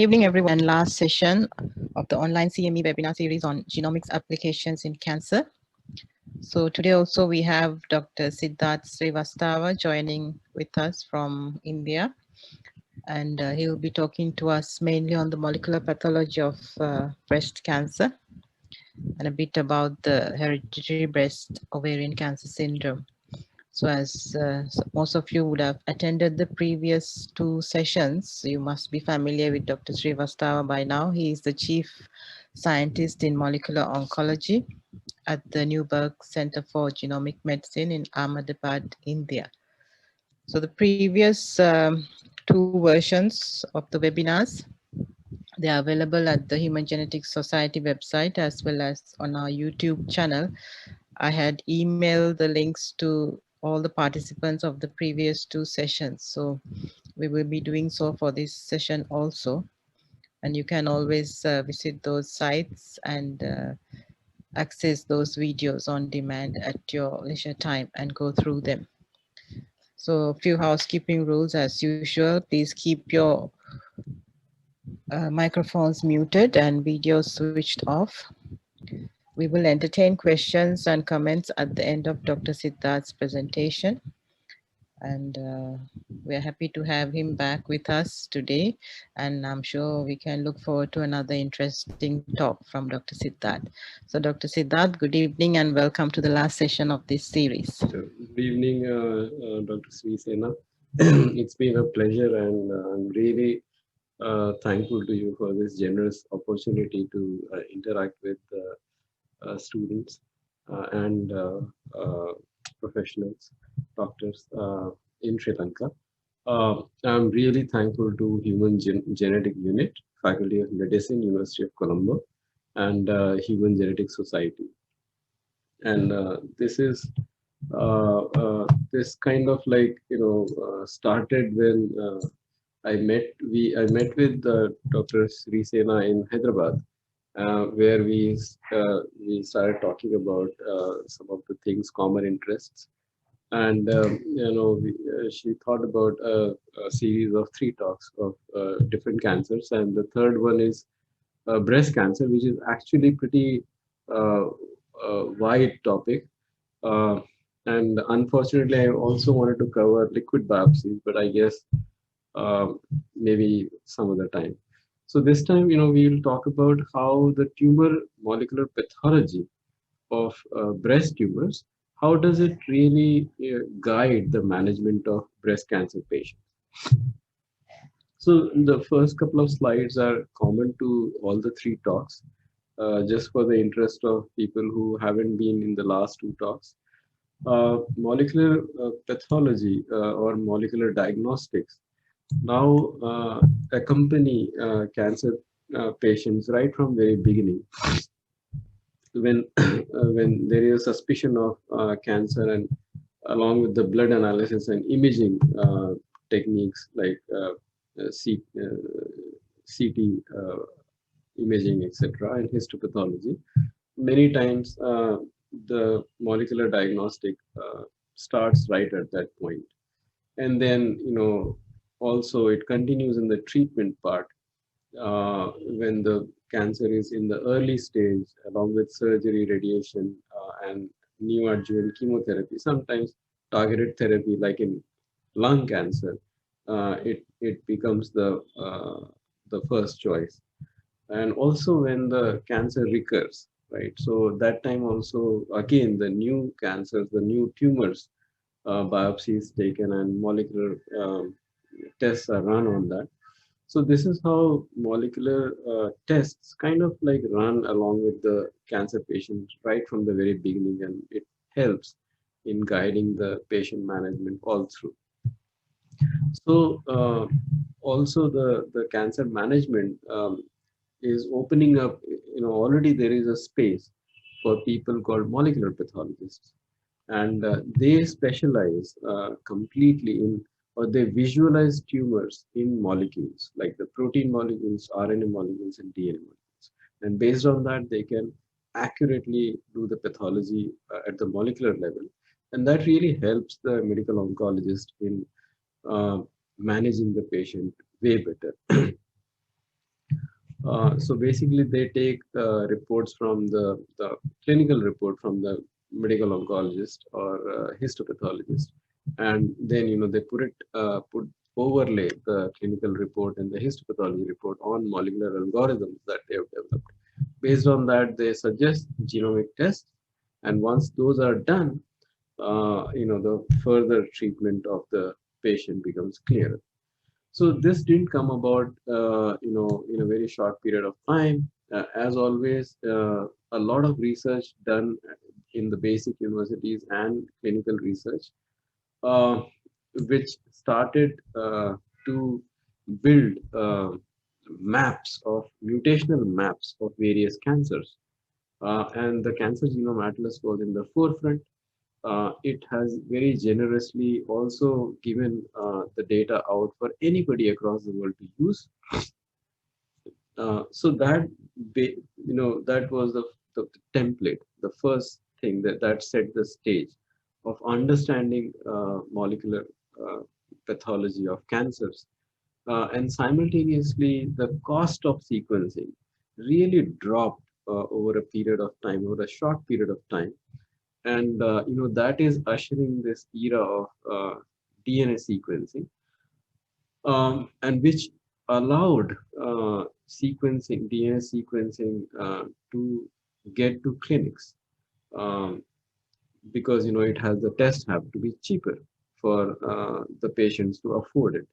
evening, everyone. Last session of the online CME webinar series on genomics applications in cancer. So today also we have Dr. Siddharth Srivastava joining with us from India. And he will be talking to us mainly on the molecular pathology of breast cancer and a bit about the hereditary breast ovarian cancer syndrome. So as most of you would have attended the previous two sessions, you must be familiar with Dr. Srivastava by now. He is the chief scientist in molecular oncology at the Newburgh Center for Genomic Medicine in Ahmedabad, India. So the previous two versions of the webinars, they are available at the Human Genetics Society website as well as on our YouTube channel. I had emailed the links to all the participants of the previous two sessions. So we will be doing so for this session also. And you can always visit those sites and access those videos on demand at your leisure time and go through them. So a few housekeeping rules as usual. Please keep your microphones muted and videos switched off. We will entertain questions and comments at the end of Dr. Siddharth's presentation. And we're happy to have him back with us today. And I'm sure we can look forward to another interesting talk from Dr. Siddharth. So Dr. Siddharth, good evening and welcome to the last session of this series. Good evening, Dr. Sirisena. It's been a pleasure, and I'm really thankful to you for this generous opportunity to interact with students and professionals, doctors in Sri Lanka. I'm really thankful to Human Genetic Unit, Faculty of Medicine, University of Colombo, and Human Genetics Society. And this is this kind of like started when I met with Dr. Sirisena in Hyderabad, where we started talking about some of the things, common interests, and she thought about a series of 3 talks of different cancers, and the third one is breast cancer, which is actually pretty wide topic. And unfortunately, I also wanted to cover liquid biopsies, but I guess maybe some other time. So this time, we'll talk about how the tumor molecular pathology of breast tumors, how does it really guide the management of breast cancer patients? So the first couple of slides are common to all the 3 talks, just for the interest of people who haven't been in the last 2 talks. Molecular pathology or molecular diagnostics now accompany cancer patients right from very beginning. When when there is a suspicion of cancer, and along with the blood analysis and imaging techniques like CT imaging, etc., and histopathology, many times the molecular diagnostic starts right at that point. And then, also it continues in the treatment part when the cancer is in the early stage, along with surgery, radiation, and neoadjuvant chemotherapy, sometimes targeted therapy, like in lung cancer, it becomes the first choice. And also when the cancer recurs, right? So that time also, again, the new cancers, the new tumors, biopsies taken and molecular tests are run on that. So this is how molecular tests kind of like run along with the cancer patient right from the very beginning, and it helps in guiding the patient management all through. So also the cancer management is opening up, already there is a space for people called molecular pathologists, and they specialize completely in, or they visualize tumors in molecules, like the protein molecules, RNA molecules, and DNA molecules. And based on that, they can accurately do the pathology at the molecular level. And that really helps the medical oncologist in managing the patient way better. So basically, they take reports from the clinical report from the medical oncologist or histopathologist, and then they put overlay the clinical report and the histopathology report on molecular algorithms that they have developed. Based on that, they suggest genomic tests, and once those are done, the further treatment of the patient becomes clearer. So this didn't come about, in a very short period of time. As always, a lot of research done in the basic universities and clinical research, uh, which started to build maps of mutational maps of various cancers. And the Cancer Genome Atlas was in the forefront. It has very generously also given the data out for anybody across the world to use. So that that was the template, the first thing that set the stage of understanding molecular pathology of cancers. And simultaneously, the cost of sequencing really dropped over a period of time, over a short period of time. And that is ushering this era of DNA sequencing, and which allowed DNA sequencing to get to clinics, um, because it has the test have to be cheaper for the patients to afford it.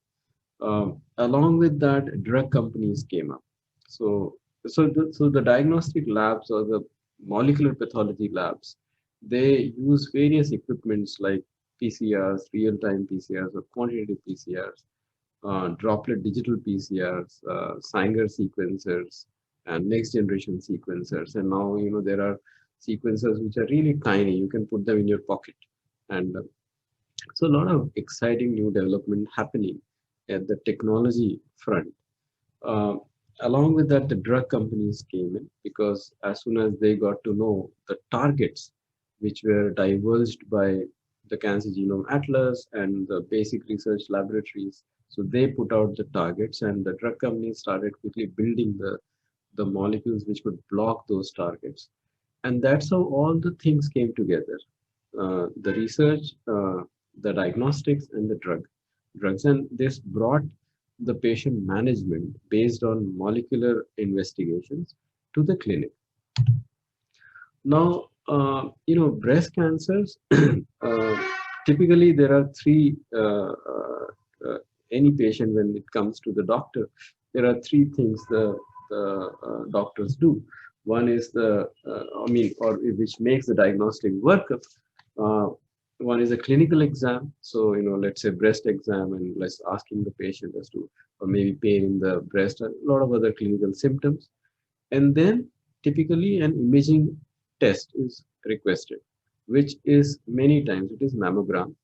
Along with that, drug companies came up. So the diagnostic labs or the molecular pathology labs, they use various equipments like PCRs, real-time PCRs or quantitative PCRs, droplet digital PCRs, Sanger sequencers, and next generation sequencers. And now, there are sequencers which are really tiny. You can put them in your pocket. And so a lot of exciting new development happening at the technology front. Uh, Along with that, the drug companies came in, because as soon as they got to know the targets which were divulged by the Cancer Genome Atlas and the basic research laboratories, so they put out the targets, and the drug companies started quickly building the molecules which could block those targets. And that's how all the things came together: the research, the diagnostics, and the drugs. And this brought the patient management based on molecular investigations to the clinic. Now, breast cancers, typically there are three, any patient, when it comes to the doctor, there are three things the doctors do. One is or which makes the diagnostic workup. Uh, One is a clinical exam. So, let's say breast exam, and let's asking the patient as to, or maybe pain in the breast, and a lot of other clinical symptoms. And then typically an imaging test is requested, which is many times it is mammogram.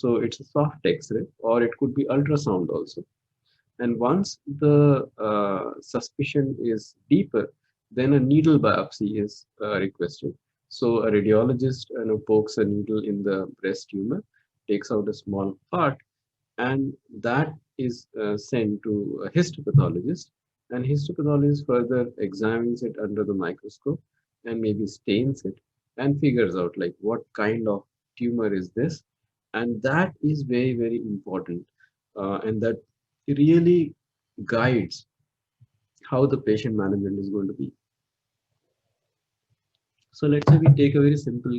So it's a soft X-ray, or it could be ultrasound also. And once the suspicion is deeper, then a needle biopsy is requested. So a radiologist pokes a needle in the breast tumor, takes out a small part, and that is sent to a histopathologist, and histopathologist further examines it under the microscope and maybe stains it and figures out like what kind of tumor is this. And that is very, very important, and that really guides how the patient management is going to be. So let's say we take a very simple,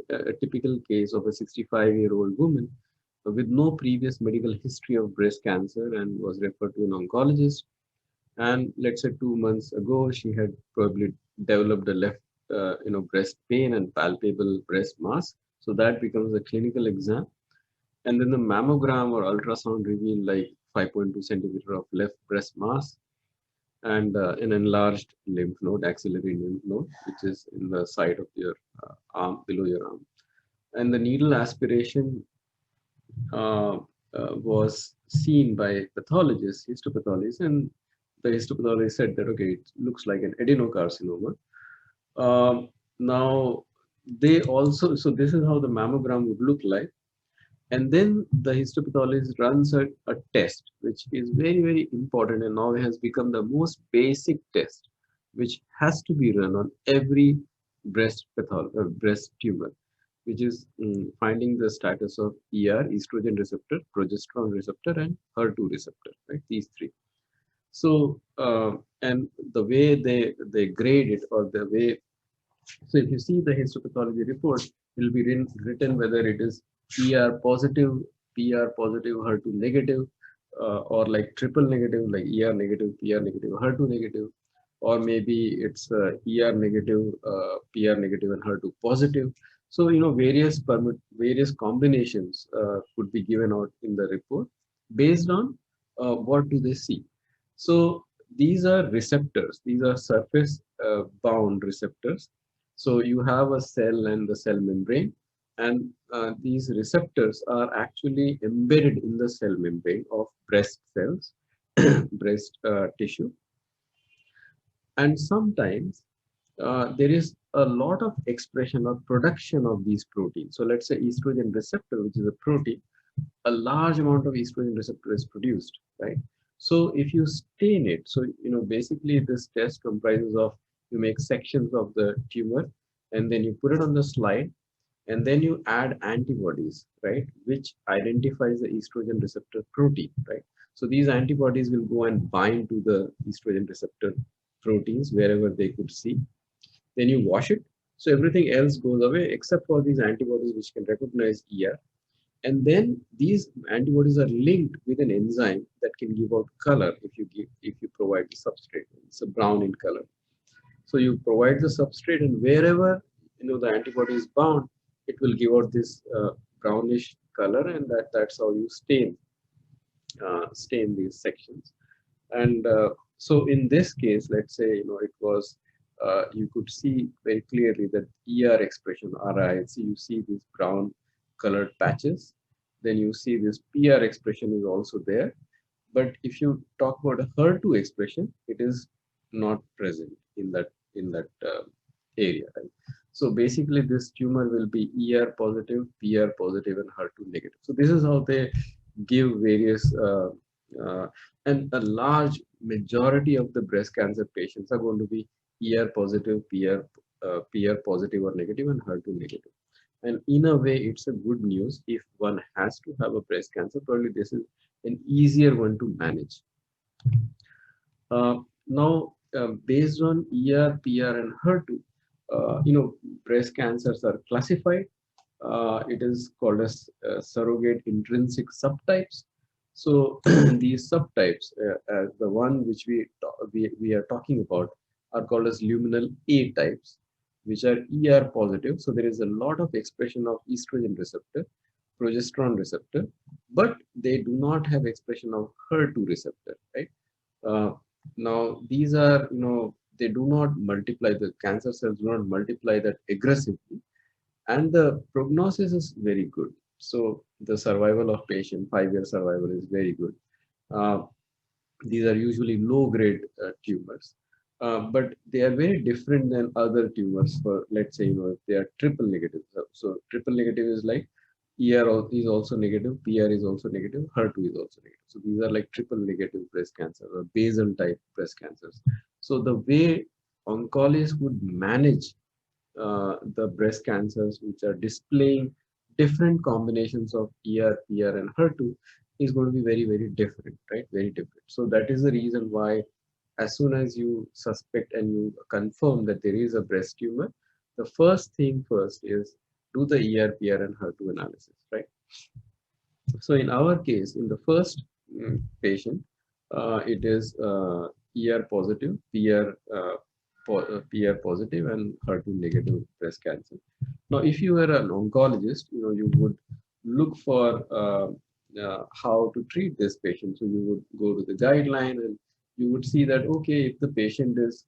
a typical case of a 65-year-old woman with no previous medical history of breast cancer and was referred to an oncologist. And let's say 2 months ago, she had probably developed a left, breast pain and palpable breast mass. So that becomes a clinical exam. And then the mammogram or ultrasound revealed like 5.2 centimeter of left breast mass, and an enlarged lymph node, axillary lymph node, which is in the side of your arm, below your arm. And the needle aspiration uh, was seen by pathologists, histopathologists, and the histopathologist said that, okay, it looks like an adenocarcinoma. Now, they also, so this is how the mammogram would look like. And then the histopathologist runs a test, which is very, very important, and now has become the most basic test, which has to be run on every breast tumor, which is finding the status of ER, estrogen receptor, progesterone receptor, and HER2 receptor, right? These three. So, and the way they grade it, or the way, so if you see the histopathology report, it will be written whether it is ER positive, PR positive, HER2 negative, or like triple negative, like ER negative, PR negative, HER2 negative, or maybe it's ER negative, PR negative, and HER2 positive. So various combinations could be given out in the report based on what do they see. So these are receptors. These are surface bound receptors. So you have a cell and the cell membrane, and these receptors are actually embedded in the cell membrane of breast cells, breast tissue. And sometimes there is a lot of expression or production of these proteins. So let's say estrogen receptor, which is a protein, a large amount of estrogen receptor is produced, right? So if you stain it, so basically this test comprises of, you make sections of the tumor and then you put it on the slide, and then you add antibodies, right, which identifies the estrogen receptor protein, right? So these antibodies will go and bind to the estrogen receptor proteins wherever they could see. Then you wash it, so everything else goes away except for these antibodies which can recognize ER. And then these antibodies are linked with an enzyme that can give out color if you provide the substrate. It's a brown in color. So you provide the substrate, and wherever the antibody is bound, it will give out this brownish color, and that's how you stain these sections. And so in this case, let's say it was you could see very clearly that ER expression RI. So you see these brown colored patches. Then you see this PR expression is also there. But if you talk about a HER2 expression, it is not present in that area. Right? So basically, this tumor will be ER positive, PR positive, and HER2 negative. So this is how they give various and a large majority of the breast cancer patients are going to be ER positive, PR positive or negative, and HER2 negative. And in a way, it's a good news. If one has to have a breast cancer, probably this is an easier one to manage. Now, based on ER, PR, and HER2, breast cancers are classified. It is called as surrogate intrinsic subtypes. So these subtypes, the one which we are talking about, are called as luminal A types, which are ER positive. So there is a lot of expression of estrogen receptor, progesterone receptor, but they do not have expression of HER2 receptor, right? Now these are, they do not multiply, the cancer cells do not multiply that aggressively, and the prognosis is very good. So the survival of patient, 5-year survival, is very good. These are usually low-grade tumors, but they are very different than other tumors. For, let's say, if they are triple negative. So triple negative is like ER is also negative, PR is also negative, HER2 is also negative. So these are like triple negative breast cancer or basal type breast cancers. So the way oncologists would manage the breast cancers which are displaying different combinations of ER, PR, and HER2 is going to be very, very different, right? Very different. So that is the reason why, as soon as you suspect and you confirm that there is a breast tumor, the first thing first is do the ER, PR, and HER2 analysis, right? So in our case, in the first patient, it is ER positive, PR positive, and HER2 negative breast cancer. Now, if you were an oncologist, you would look for how to treat this patient. So you would go to the guideline, and you would see that, okay, if the patient is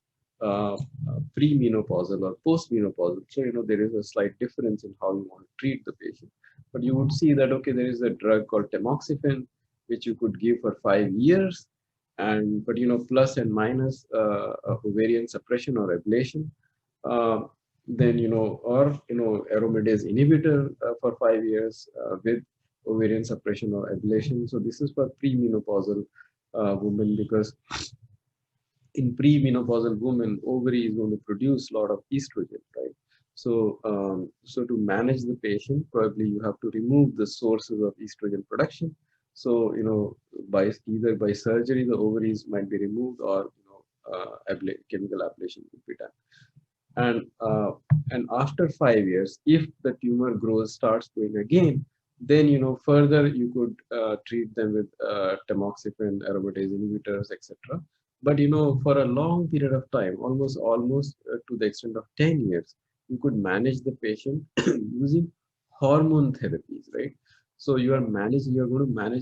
pre-menopausal or post-menopausal, so there is a slight difference in how you want to treat the patient. But you would see that, okay, there is a drug called tamoxifen, which you could give for 5 years, but plus and minus ovarian suppression or ablation. Then or aromatase inhibitor for 5 years with ovarian suppression or ablation. So this is for premenopausal women, because in premenopausal women, ovary is going to produce a lot of estrogen, right? So to manage the patient, probably you have to remove the sources of estrogen production. So, by either by surgery, the ovaries might be removed, or, chemical ablation would be done. And after 5 years, if the tumor starts growing again, then, further you could treat them with tamoxifen, aromatase inhibitors, etc. But, for a long period of time, almost to the extent of 10 years, you could manage the patient using hormone therapies, right? So you're going to manage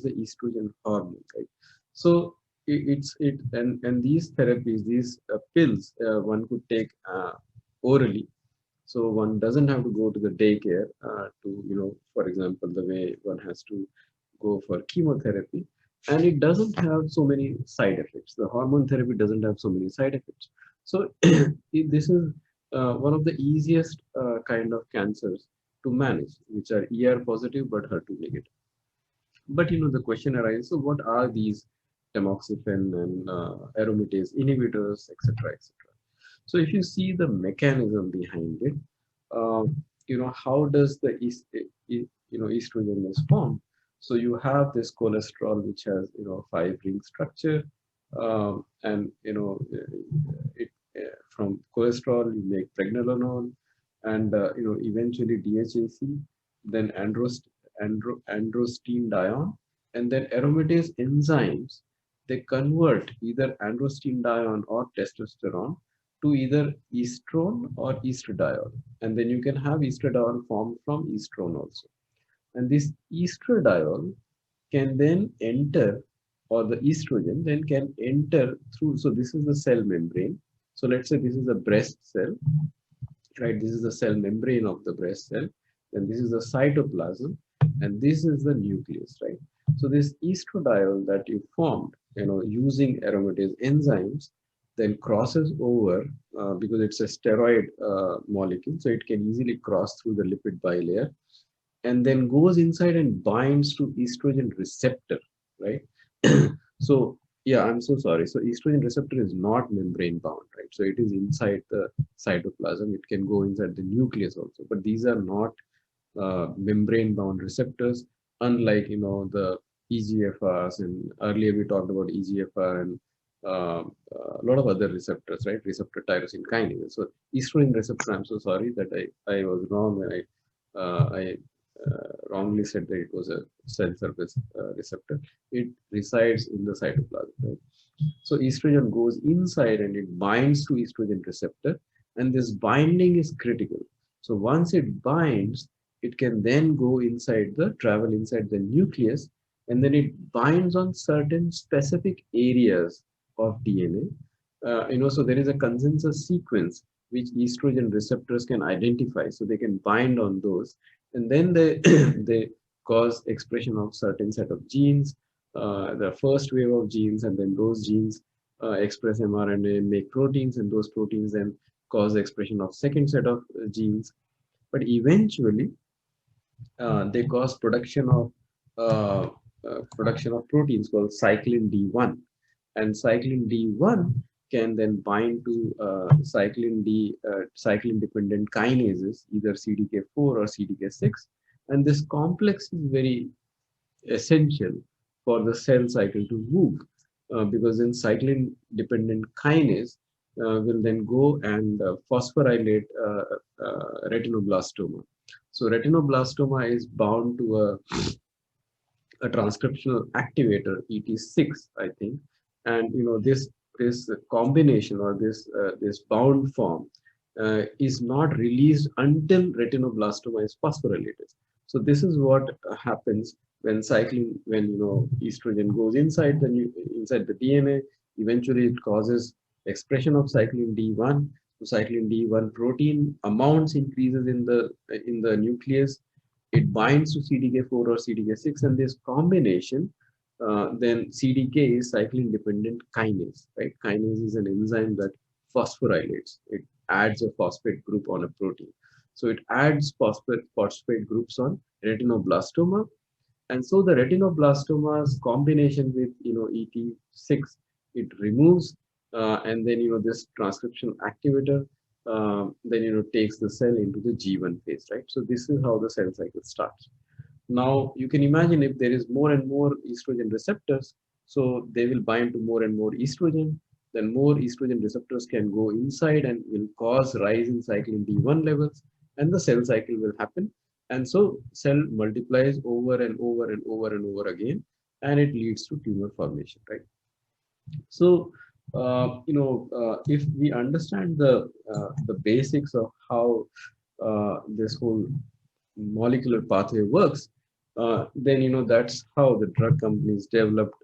the estrogen hormone, right? So and these therapies, these pills, one could take orally. So one doesn't have to go to the daycare to, for example, the way one has to go for chemotherapy. And it doesn't have so many side effects. The hormone therapy doesn't have so many side effects. So this is one of the easiest kind of cancers to manage, which are ER positive but HER2 negative. But, the question arises, so what are these tamoxifen and aromatase inhibitors, etc., etc.? So if you see the mechanism behind it, uh, how does the estrogen is formed? So you have this cholesterol which has, 5-ring structure, and, it from cholesterol you make pregnenolone, and, eventually DHAC, then androstenedione, and then aromatase enzymes. They convert either androstenedione or testosterone to either estrone or estradiol. And then you can have estradiol formed from estrone also. And this estradiol can then enter, or the estrogen then can enter through. So this is the cell membrane. So let's say this is a breast cell, right? This is the cell membrane of the breast cell. Then this is the cytoplasm, and this is the nucleus, right? So this estradiol that you formed, using aromatase enzymes, then crosses over, because it's a steroid molecule, so it can easily cross through the lipid bilayer, and then goes inside and binds to estrogen receptor, right? So yeah, I'm so sorry. So estrogen receptor is not membrane bound, right? So it is inside the cytoplasm. It can go inside the nucleus also, but these are not membrane bound receptors, unlike, the EGFRs. And earlier we talked about EGFR and a lot of other receptors, right? Receptor tyrosine kinase. So estrogen receptor, I'm so sorry that I was wrong when I wrongly said that it was a cell surface receptor. It resides in the cytoplasm, right? So estrogen goes inside and it binds to estrogen receptor, and this binding is critical. So once it binds, it can then travel inside the nucleus, and then it binds on certain specific areas of DNA. So there is a consensus sequence which estrogen receptors can identify, so they can bind on those, and then they they cause expression of certain set of genes, the first wave of genes, and then those genes express mRNA, make proteins, and those proteins then cause expression of second set of genes. But eventually, they cause production of proteins called cyclin D1, and cyclin D1 can then bind to cyclin dependent kinases, either CDK4 or CDK6, and this complex is very essential for the cell cycle to move, because then cyclin dependent kinase will then go and phosphorylate retinoblastoma. So retinoblastoma is bound to a transcriptional activator, ET6, I think. And, this combination, or this bound form is not released until retinoblastoma is phosphorylated. So this is what happens when estrogen goes inside the DNA. Eventually it causes expression of cyclin D1. So cyclin D1 protein amounts increases in the nucleus. It binds to CDK4 or CDK6, and this combination, then CDK is cyclin dependent kinase, right? Kinase is an enzyme that phosphorylates. It adds a phosphate group on a protein. So it adds phosphate groups on retinoblastoma, And so the retinoblastoma's combination with ET6, it removes and then this transcription activator then takes the cell into the G1 phase, right? So this is how the cell cycle starts. Now you can imagine if there is more and more estrogen receptors, so they will bind to more and more estrogen, then more estrogen receptors can go inside and will cause rise in cyclin D1 levels, and the cell cycle will happen. And so cell multiplies over and over and over and over again, and it leads to tumor formation, right? So, if we understand the basics of how this whole molecular pathway works, then that's how the drug companies developed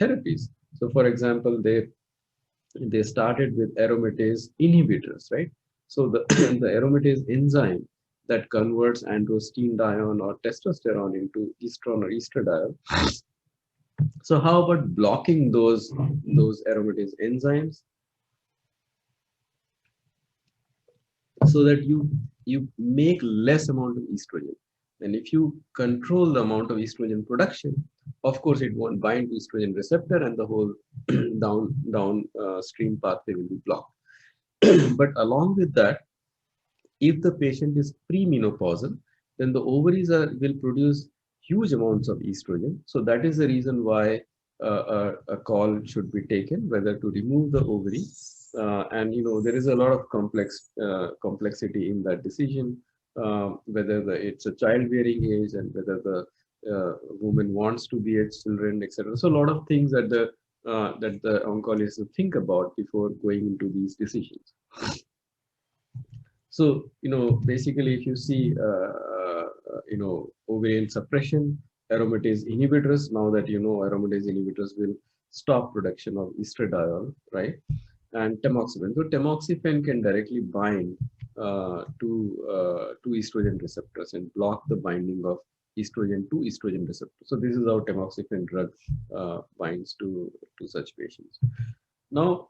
therapies. So, for example, they started with aromatase inhibitors, right? So the the aromatase enzyme that converts androstenedione or testosterone into estrone or estradiol. So how about blocking those aromatase enzymes so that you make less amount of estrogen? And if you control the amount of estrogen production, of course it won't bind to estrogen receptor, and the whole downstream pathway will be blocked. But along with that, if the patient is premenopausal, then the ovaries will produce huge amounts of estrogen. So that is the reason why a call should be taken whether to remove the ovary. And there is a lot of complexity in that decision, whether it's a childbearing age and whether the woman wants to bear children, etc. So a lot of things that the oncologist think about before going into these decisions. So, basically, if you see, ovarian suppression, aromatase inhibitors, now that aromatase inhibitors will stop production of estradiol, right? And tamoxifen. So, tamoxifen can directly bind to estrogen receptors and block the binding of estrogen to estrogen receptors. So, this is how tamoxifen drug binds to such patients. Now,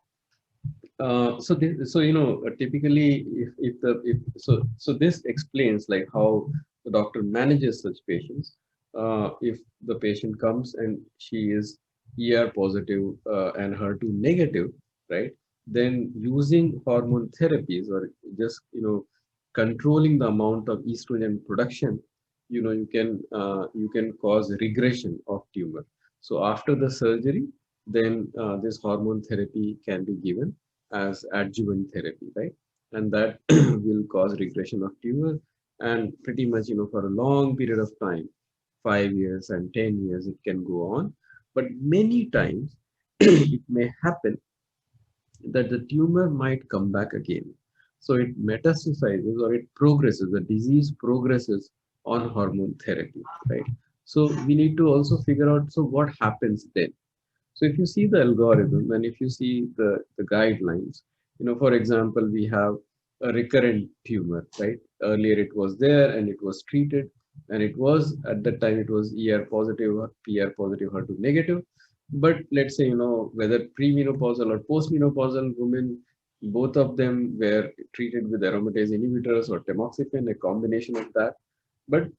typically so this explains like how the doctor manages such patients. If the patient comes and she is ER positive and HER2 negative, right? Then using hormone therapies or just controlling the amount of estrogen production, you can cause regression of tumor. So after the surgery, then this hormone therapy can be given as adjuvant therapy, right? And that will cause regression of tumor, and pretty much, for a long period of time, 5 years and 10 years, it can go on. But many times, it may happen that the tumor might come back again. So it metastasizes or it progresses, the disease progresses on hormone therapy, right? So we need to also figure out, so what happens then? So if you see the algorithm and if you see the guidelines, for example, we have a recurrent tumor, right? Earlier it was there and it was treated, and it was, at that time, it was ER positive, PR positive, HER2 negative. But let's say, whether premenopausal or postmenopausal women, both of them were treated with aromatase inhibitors or tamoxifen, a combination of that. But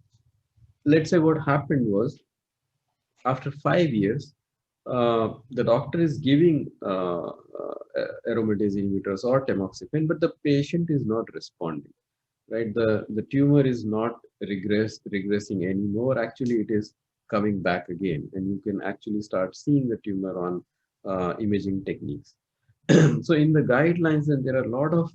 let's say what happened was, after 5 years, the doctor is giving aromatase inhibitors or tamoxifen, but the patient is not responding, right? The tumor is not regressing anymore. Actually, it is coming back again, and you can actually start seeing the tumor on imaging techniques. So in the guidelines, then there are a lot of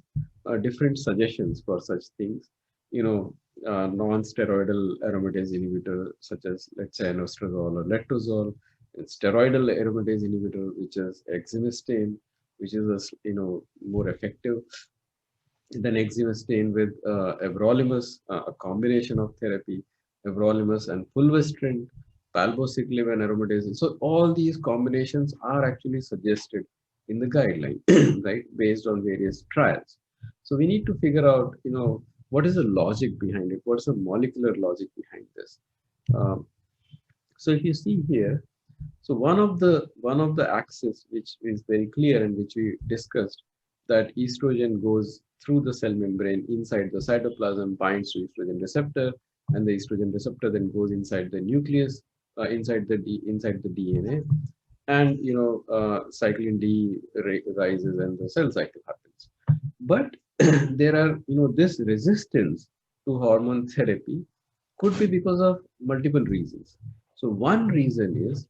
different suggestions for such things. Non-steroidal aromatase inhibitor, such as, let's say, anostrozole or letrozole, and steroidal aromatase inhibitor, which is exemestane, which is more effective than exemestane, with everolimus, a combination of therapy, everolimus and fulvestrant, palbociclib and aromatase. So all these combinations are actually suggested in the guideline, right, based on various trials. So we need to figure out, what is the logic behind it? What's the molecular logic behind this? So if you see here, so one of the axes which is very clear and which we discussed, that estrogen goes through the cell membrane inside the cytoplasm, binds to estrogen receptor, and the estrogen receptor then goes inside the nucleus, inside the DNA, and cyclin D rises and the cell cycle happens. But there are, this resistance to hormone therapy could be because of multiple reasons. So one reason is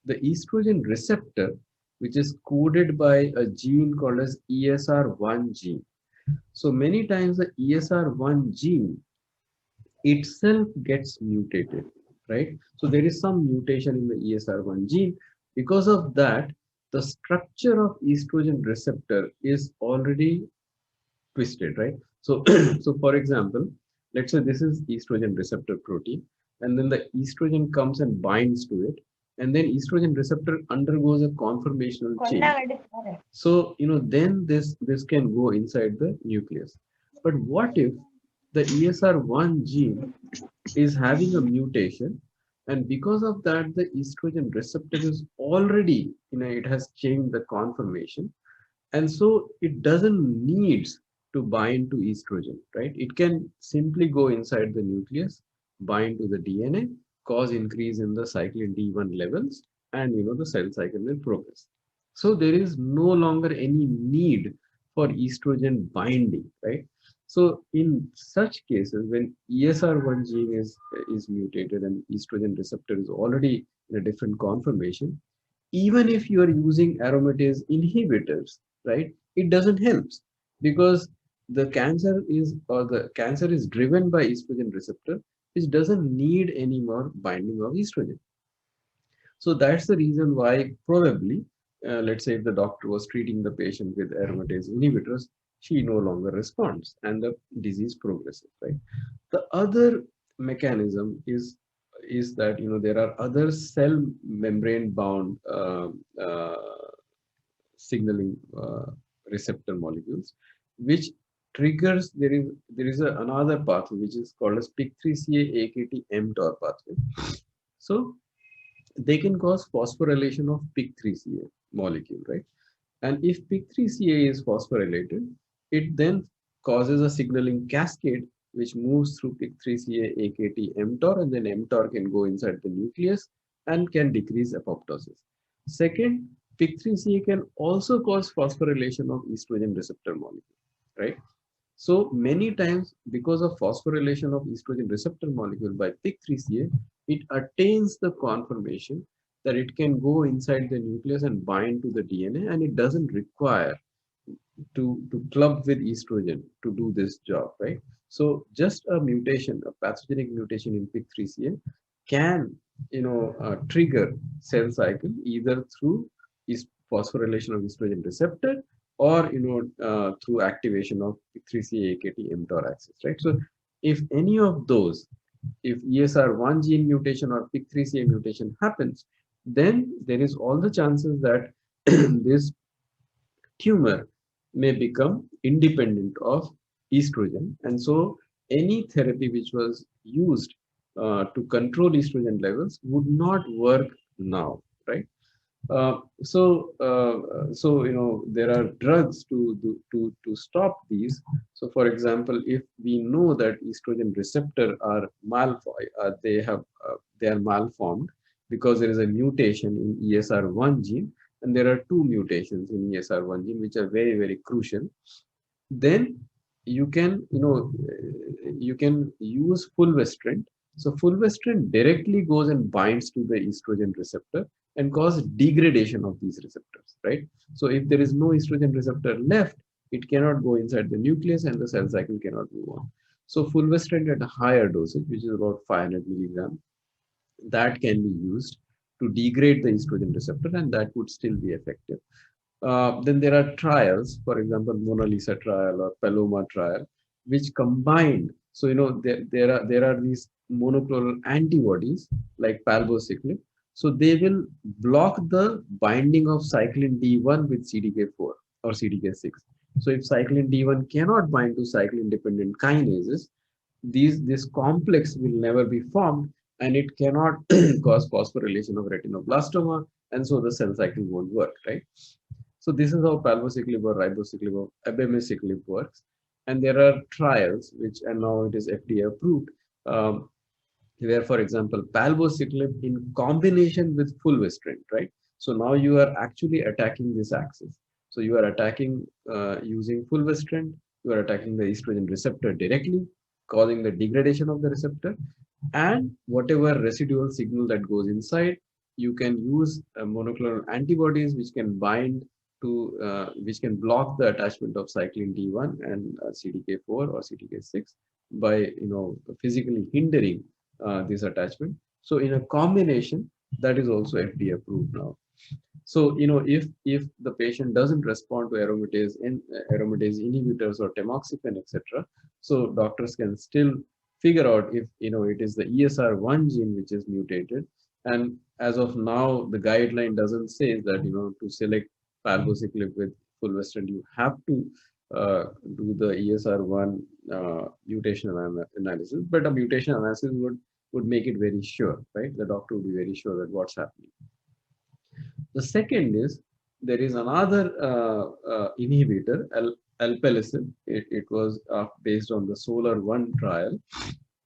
the estrogen receptor, which is coded by a gene called as ESR1 gene. So many times the ESR1 gene itself gets mutated, right? So there is some mutation in the ESR1 gene. Because of that, the structure of estrogen receptor is already twisted, right? So, so for example, let's say this is estrogen receptor protein, and then the estrogen comes and binds to it, and then estrogen receptor undergoes a conformational change. So, then this can go inside the nucleus. But what if the ESR1 gene is having a mutation, and because of that the estrogen receptor is already, it has changed the conformation, and so it doesn't need to bind to estrogen, right? It can simply go inside the nucleus, bind to the DNA, cause increase in the cyclin D1 levels, and the cell cycle will progress. So there is no longer any need for estrogen binding, right? So in such cases, when ESR1 gene is mutated and estrogen receptor is already in a different conformation, even if you are using aromatase inhibitors, right, it doesn't help, because the cancer is driven by estrogen receptor, which doesn't need any more binding of estrogen. So that's the reason why probably, let's say if the doctor was treating the patient with aromatase inhibitors, she no longer responds and the disease progresses, right? The other mechanism is that there are other cell membrane bound signaling receptor molecules, which triggers, another pathway which is called as PIK3CA AKT mTOR pathway. So they can cause phosphorylation of PIK3CA molecule, right? And if PIK3CA is phosphorylated, it then causes a signaling cascade which moves through PIK3CA AKT mTOR, and then mTOR can go inside the nucleus and can decrease apoptosis. Second, PIK3CA can also cause phosphorylation of estrogen receptor molecule, right? So many times, because of phosphorylation of estrogen receptor molecule by PIK3CA, it attains the conformation that it can go inside the nucleus and bind to the DNA, and it doesn't require to club with estrogen to do this job, right? So just a mutation, a pathogenic mutation in PIK3CA can, trigger cell cycle either through phosphorylation of estrogen receptor, or through activation of PIK3CA AKT mTOR axis, right? So if any of those, if ESR1 gene mutation or PIK3CA mutation happens, then there is all the chances that this tumor may become independent of estrogen, and so any therapy which was used to control estrogen levels would not work now, right? So there are drugs to stop these. So for example, if we know that estrogen receptor are they are malformed because there is a mutation in ESR1 gene, and there are two mutations in ESR1 gene which are very, very crucial, then you can use fulvestrant. So fulvestrant directly goes and binds to the estrogen receptor and cause degradation of these receptors, right? So if there is no estrogen receptor left, it cannot go inside the nucleus and the cell cycle cannot move on. So fulvestrant at a higher dosage, which is about 500 milligram, that can be used to degrade the estrogen receptor, and that would still be effective. Then there are trials, for example, Mona Lisa trial or Paloma trial, which combined. So there are these monoclonal antibodies like palbociclib. So they will block the binding of cyclin D1 with CDK4 or CDK6. So if cyclin D1 cannot bind to cyclin-dependent kinases, this complex will never be formed, and it cannot cause phosphorylation of retinoblastoma, and so the cell cycle won't work, right? So this is how palbociclib or ribociclib or abemaciclib works. And there are trials which, and now it is FDA approved, where, for example, palbociclib in combination with fulvestrant, right? So now you are actually attacking this axis. So you are attacking using fulvestrant, you are attacking the estrogen receptor directly, causing the degradation of the receptor, and whatever residual signal that goes inside, you can use monoclonal antibodies which can bind to, which can block the attachment of cyclin D1 and CDK4 or CDK6 by, physically hindering this attachment. So in a combination, that is also FDA approved now. So, if the patient doesn't respond to aromatase inhibitors or tamoxifen, etc., so doctors can still figure out if, it is the ESR1 gene which is mutated. And as of now, the guideline doesn't say that, to select palbociclib with fulvestrant, you have to do the ESR1 mutation analysis, but a mutation analysis would make it very sure, right? The doctor would be very sure that what's happening. The second is there is another inhibitor, alpelisib. It was based on the Solar 1 trial.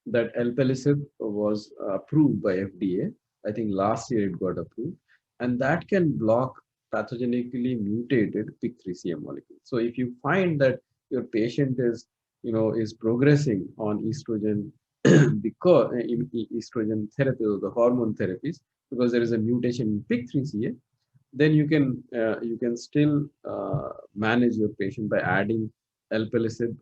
That alpelisib was approved by FDA. I think last year it got approved, and that can block pathogenically mutated PIK3CA molecule. So if you find that your patient is progressing on estrogen because estrogen therapy or the hormone therapies, because there is a mutation in PIK3CA, then you can still manage your patient by adding alpelisib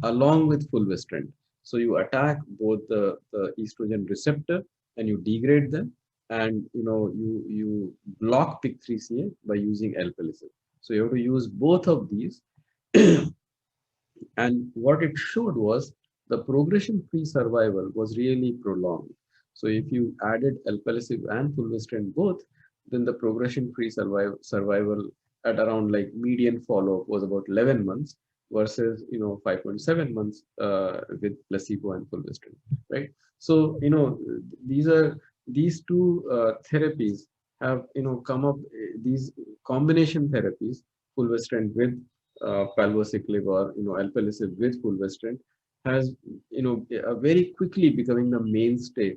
along with fulvestrant. So you attack both the estrogen receptor and you degrade them, and you block PIK3CA by using alpelisib. So you have to use both of these. And what it showed was the progression-free survival was really prolonged. So if you added alpelisib and fulvestrant both, then the progression-free survival at around like median follow-up was about 11 months versus 5.7 months with placebo and fulvestrant, right? So these two therapies have come up, these combination therapies, fulvestrant with palbociclib or alpelisib with fulvestrant, has very quickly becoming the mainstay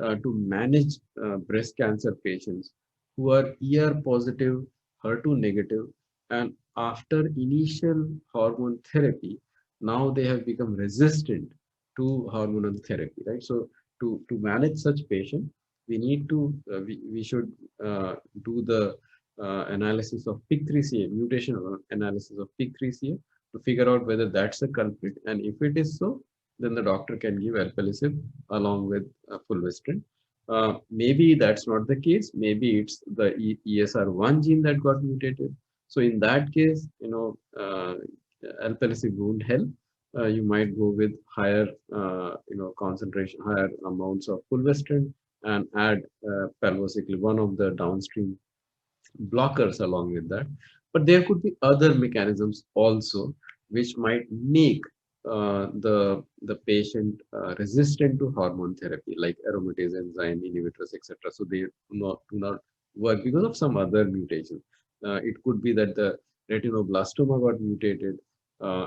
to manage breast cancer patients who are ER positive, HER2 negative, and after initial hormone therapy, now they have become resistant to hormonal therapy, right? So to manage such patient, we need to we should do the analysis of PIK3CA, mutation analysis of PIK3CA, to figure out whether that's a culprit, and if it is so, then the doctor can give alpelisib along with fulvestrant. Maybe that's not the case. Maybe it's the ESR1 gene that got mutated. So in that case, alpelisib won't help. You might go with higher, concentration, higher amounts of fulvestrant, and add palbociclib, one of the downstream blockers along with that. But there could be other mechanisms also which might make the patient resistant to hormone therapy, like aromatase enzyme inhibitors, etc. So they do not work because of some other mutation. It could be that the retinoblastoma got mutated.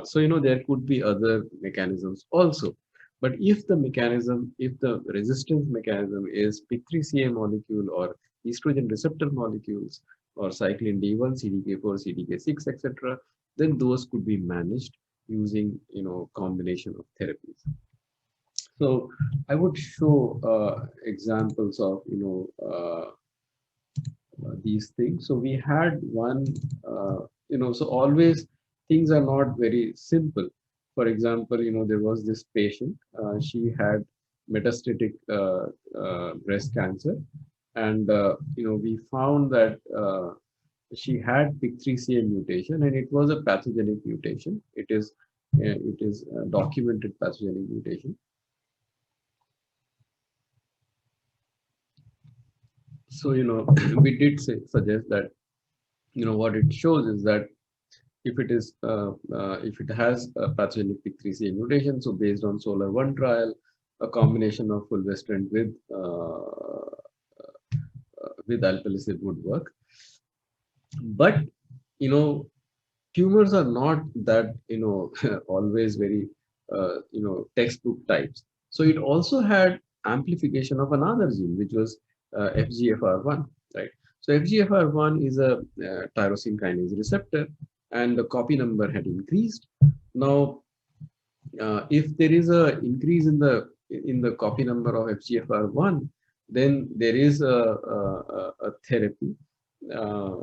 So there could be other mechanisms also. But if the resistance mechanism is PIK3CA molecule or estrogen receptor molecules or cyclin D1, CDK4, CDK6, etc., then those could be managed using combination of therapies. So I would show examples of these things. So we had one, so always things are not very simple. For example, there was this patient, she had metastatic breast cancer, and we found that she had PIK3CA mutation, and it was a pathogenic mutation. It is a documented pathogenic mutation. So we did suggest that what it shows is that if it has a pathogenic PIK3CA mutation, so based on Solar 1 trial, a combination of fulvestrant with alpelisib would work. But tumors are not that always very textbook types. So it also had amplification of another gene, which was FGFR1, right? So FGFR1 is a tyrosine kinase receptor, and the copy number had increased. Now, if there is a increase in the copy number of FGFR1, then there is a therapy, uh,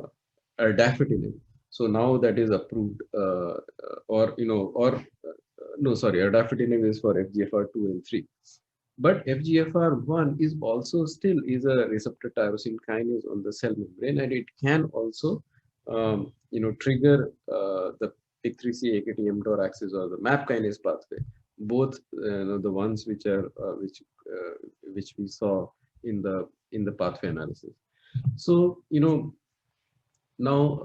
erdafitinib. So now that is approved, or no, sorry, erdafitinib is for FGFR2 and 3. But FGFR1 is also still is a receptor tyrosine kinase on the cell membrane, and it can also trigger the PIK3C, AKT, mTOR axis, or the MAP kinase pathway, both the ones which are which we saw in the pathway analysis. So now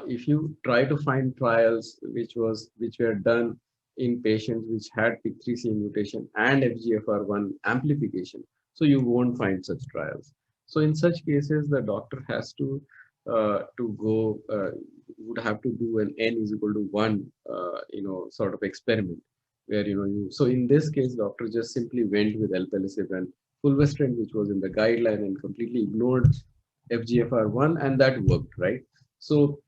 if you try to find trials which were done in patients which had PIK3CA mutation and FGFR1 amplification, so you won't find such trials. So in such cases, the doctor has to go would have to do an n is equal to 1 sort of experiment where so in this case, doctor just simply went with alpelisib and fulvestrant, which was in the guideline, and completely ignored FGFR1, and that worked, right? So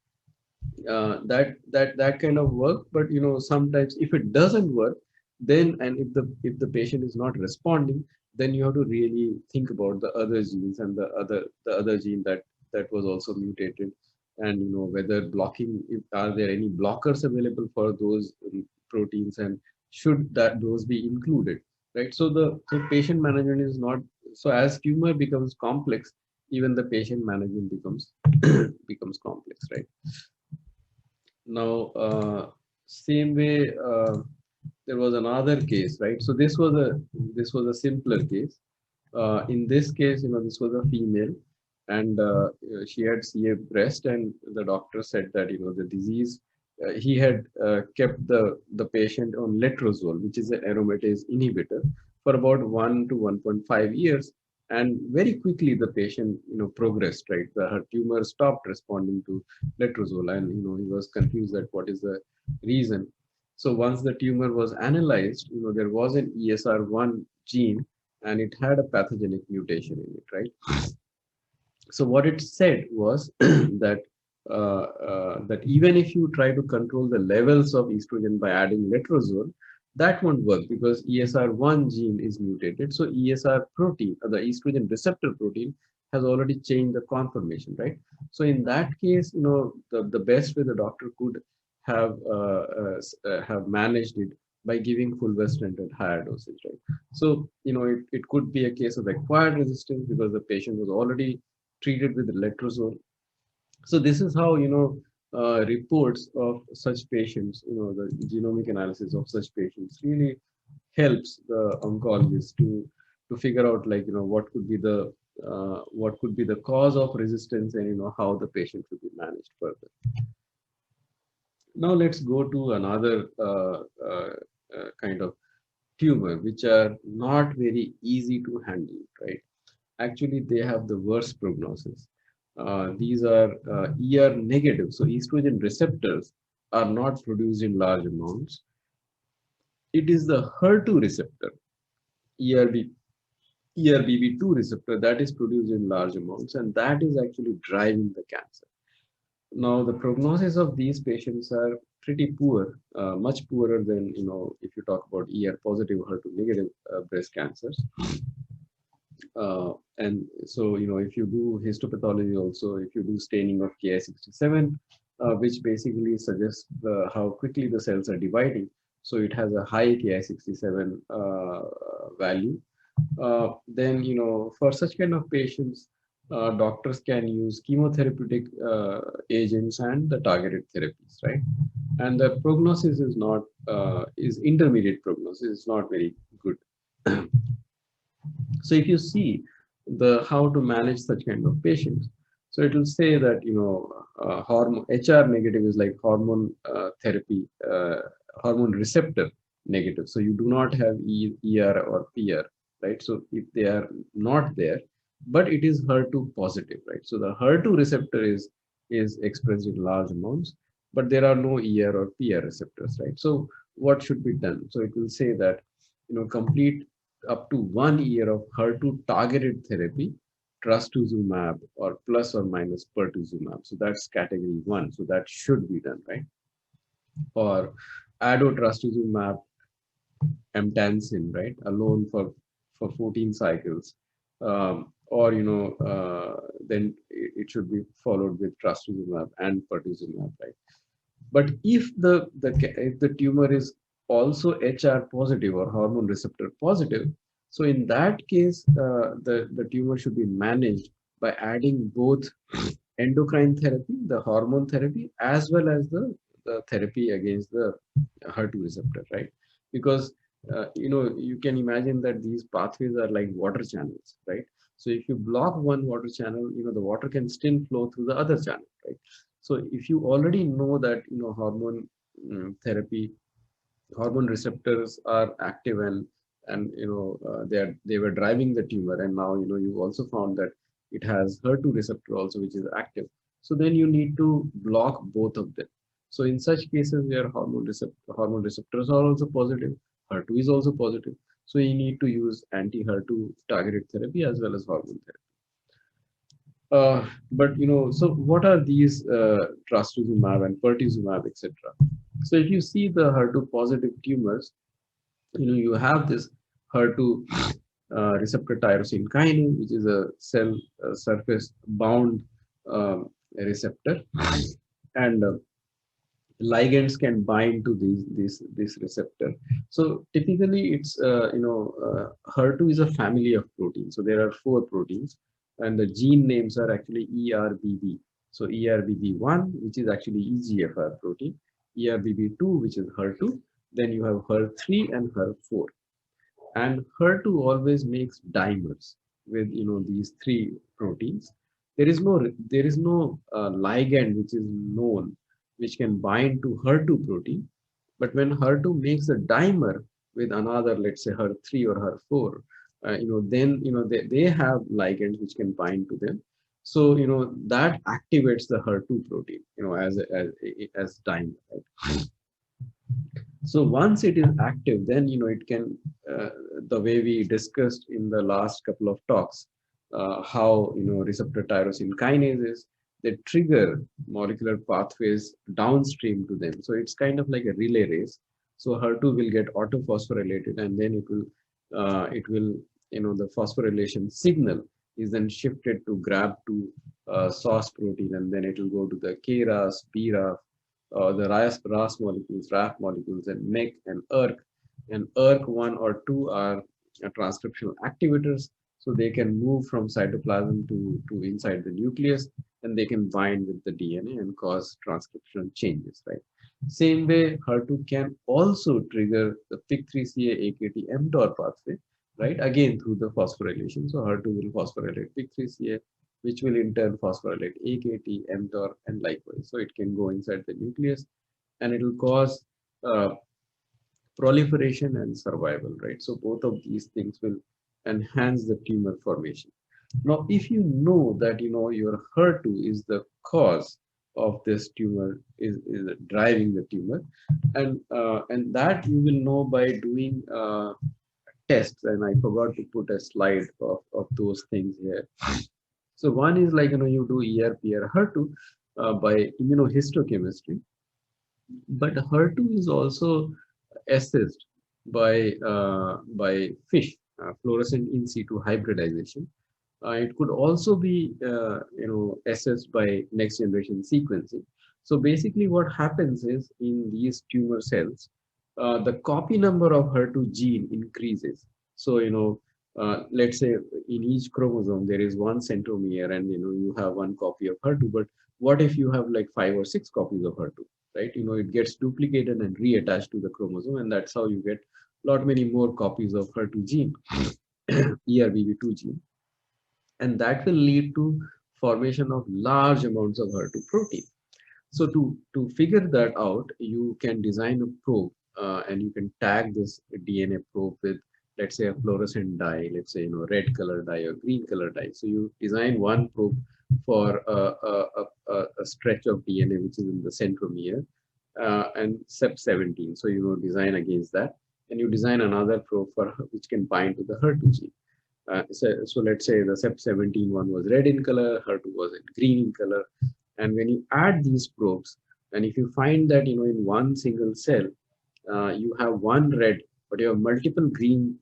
that kind of work. But sometimes if it doesn't work, then, and if the patient is not responding, then you have to really think about the other genes and the other gene that was also mutated, and whether blocking, are there any blockers available for those proteins, and should those be included, right? So the patient management is not, so as tumor becomes complex, even the patient management becomes becomes complex, right? Now, same way, there was another case, right? So this was a simpler case. In this case, this was a female, and she had CA breast, and the doctor said that the disease. He had kept the patient on letrozole, which is an aromatase inhibitor, for about 1 to 1.5 years, and very quickly the patient progressed, right? Her tumor stopped responding to letrozole, and he was confused that what is the reason. So once the tumor was analyzed, there was an ESR1 gene, and it had a pathogenic mutation in it, right? So what it said was that that even if you try to control the levels of estrogen by adding letrozole, that won't work, because ESR1 gene is mutated. So ESR protein, the estrogen receptor protein, has already changed the conformation, right? So in that case, the best way the doctor could have managed it by giving fulvestrant at higher dosage, right? So it could be a case of acquired resistance because the patient was already treated with letrozole. So this is how reports of such patients, the genomic analysis of such patients really helps the oncologist to figure out, like, what could be the cause of resistance, and how the patient should be managed further. Now let's go to another kind of tumor, which are not very easy to handle, right? Actually, they have the worst prognosis. These are ER negative, so estrogen receptors are not produced in large amounts. It is the HER2 receptor, ERBB2 receptor, that is produced in large amounts, and that is actually driving the cancer. Now, the prognosis of these patients are pretty poor, much poorer than, if you talk about ER positive, HER2 negative breast cancers. And so, if you do histopathology also, if you do staining of Ki67, which basically suggests how quickly the cells are dividing. So it has a high Ki67 value. Then, for such kind of patients, doctors can use chemotherapeutic agents and the targeted therapies, right? And the prognosis is not, is intermediate prognosis, it's not very good. So if you see how to manage such kind of patients, so it will say that hormone HR negative is like hormone therapy, hormone receptor negative. So you do not have ER or PR, right? So if they are not there, but it is HER2 positive, right? So the HER2 receptor is expressed in large amounts, but there are no ER or PR receptors, right? So what should be done? So it will say that complete up to 1 year of HER2 targeted therapy, trastuzumab or plus or minus pertuzumab. So that's category 1. So that should be done, right? Or adotrastuzumab emtansine, right, alone for 14 cycles, or then it should be followed with trastuzumab and pertuzumab, right? But if the tumor is also HR positive or hormone receptor positive, so in that case, the tumor should be managed by adding both endocrine therapy, the hormone therapy, as well as the therapy against the HER2 receptor, right? Because you can imagine that these pathways are like water channels, right? So if you block one water channel, the water can still flow through the other channel, right? So if you already know that hormone therapy, hormone receptors are active, and they were driving the tumor, and now you also found that it has HER2 receptor also, which is active. So then you need to block both of them. So in such cases where hormone receptors are also positive, HER2 is also positive, so you need to use anti-HER2 targeted therapy as well as hormone therapy. But so what are these trastuzumab and pertuzumab, etc.? So if you see the HER2 positive tumors, you have this HER2 receptor tyrosine kinase, which is a cell surface bound receptor, and ligands can bind to this receptor. So typically, it's HER2 is a family of proteins. So there are 4 proteins, and the gene names are actually ERBB. So ERBB1, which is actually EGFR protein, ERBB2, which is HER2. Then you have HER3 and HER4. And HER2 always makes dimers with these 3 proteins. There is no ligand which is known which can bind to HER2 protein. But when HER2 makes a dimer with another, let's say HER3 or HER4, then they have ligands which can bind to them. So that activates the HER2 protein, as dimer. Right? So once it is active, then it can, the way we discussed in the last couple of talks, how receptor tyrosine kinases, they trigger molecular pathways downstream to them. So it's kind of like a relay race. So HER2 will get autophosphorylated, and then it will the phosphorylation signal is then shifted to grab to SOS protein, and then it will go to the KRAS, BRAF, the RAS molecules, RAF molecules, and MEK and ERK. And ERK1 or 2 are transcriptional activators, so they can move from cytoplasm to inside the nucleus, and they can bind with the DNA and cause transcriptional changes, right? Same way, HER2 can also trigger the PIK3CA-AKT-mTOR pathway, right? Again, through the phosphorylation. So HER2 will phosphorylate PIK3CA, which will in turn phosphorylate AKT, mTOR, and likewise. So it can go inside the nucleus, and it will cause proliferation and survival, right? So both of these things will enhance the tumor formation. Now, if you know that your HER2 is the cause of this tumor, is driving the tumor, and that you will know by doing tests. And I forgot to put a slide of those things here. So one is like you do ERP or HER2 by immunohistochemistry, but HER2 is also assessed by FISH, fluorescent in situ hybridization. It could also be assessed by next generation sequencing. So basically, what happens is in these tumor cells, the copy number of HER2 gene increases. So let's say in each chromosome there is 1 centromere, and you have 1 copy of HER2. But what if you have like 5 or 6 copies of HER2? Right? It gets duplicated and reattached to the chromosome, and that's how you get lot many more copies of HER2 gene, ERBB2 gene, and that will lead to formation of large amounts of HER2 protein. So to figure that out, you can design a probe, and you can tag this DNA probe with, let's say, a fluorescent dye, let's say red color dye or green color dye. So you design one probe for a stretch of DNA which is in the centromere, and CEP17. So design against that, and you design another probe for which can bind to the HER2 gene. So let's say the CEP17 one was red in color, HER2 was in green in color. And when you add these probes, and if you find that, in one single cell, you have one red, but you have multiple green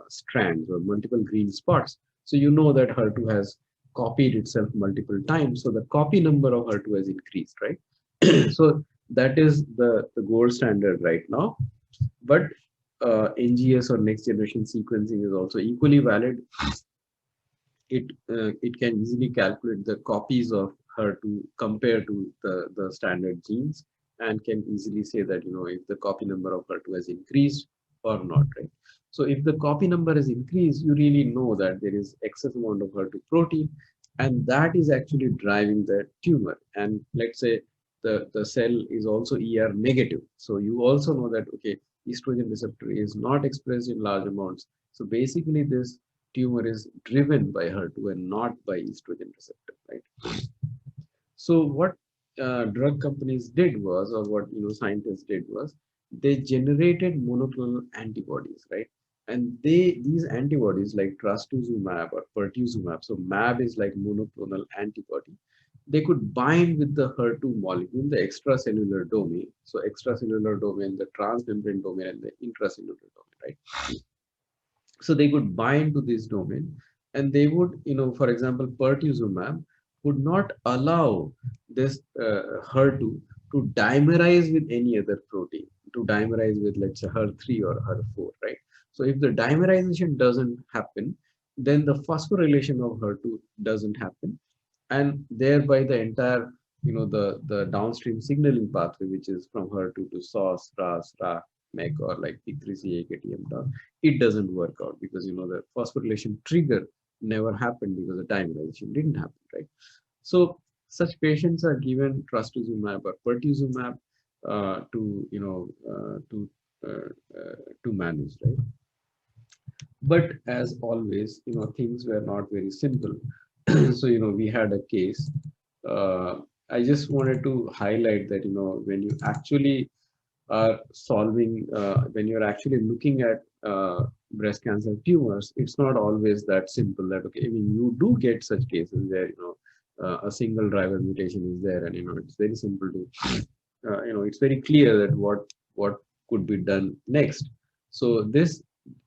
strands or multiple green spots. So you know that HER2 has copied itself multiple times. So the copy number of HER2 has increased, right? So that is the gold standard right now. But NGS or next generation sequencing is also equally valid. It can easily calculate the copies of HER2 compared to the standard genes, and can easily say that, if the copy number of HER2 has increased or not, right? So if the copy number has increased, you really know that there is excess amount of HER2 protein, and that is actually driving the tumor. And let's say the cell is also ER negative. So you also know that, okay, estrogen receptor is not expressed in large amounts. So basically this tumor is driven by HER2 and not by estrogen receptor, right? So what drug companies did was, or what scientists did was, they generated monoclonal antibodies, right? And these antibodies like trastuzumab or pertuzumab, so MAB is like monoclonal antibody, they could bind with the HER2 molecule, the extracellular domain. So extracellular domain, the transmembrane domain, and the intracellular domain, right? So they could bind to this domain, and they would, for example, pertuzumab would not allow this HER2 to dimerize with any other protein, to dimerize with, let's say, HER3 or HER4, right? So if the dimerization doesn't happen, then the phosphorylation of HER2 doesn't happen, and thereby the entire, the downstream signaling pathway, which is from HER2 to SOS, RAS, RA, MEK, or like PIK3CA, KTM down, it doesn't work out because, the phosphorylation trigger never happened because the dimerization didn't happen, right? So such patients are given trastuzumab or pertuzumab to manage, right? But as always, things were not very simple. So, we had a case. Uh, I just wanted to highlight that, when you actually are solving, when you're actually looking at breast cancer tumors, it's not always that simple that, okay, I mean, you do get such cases where, a single driver mutation is there, and, it's very simple to, it's very clear that what could be done next. So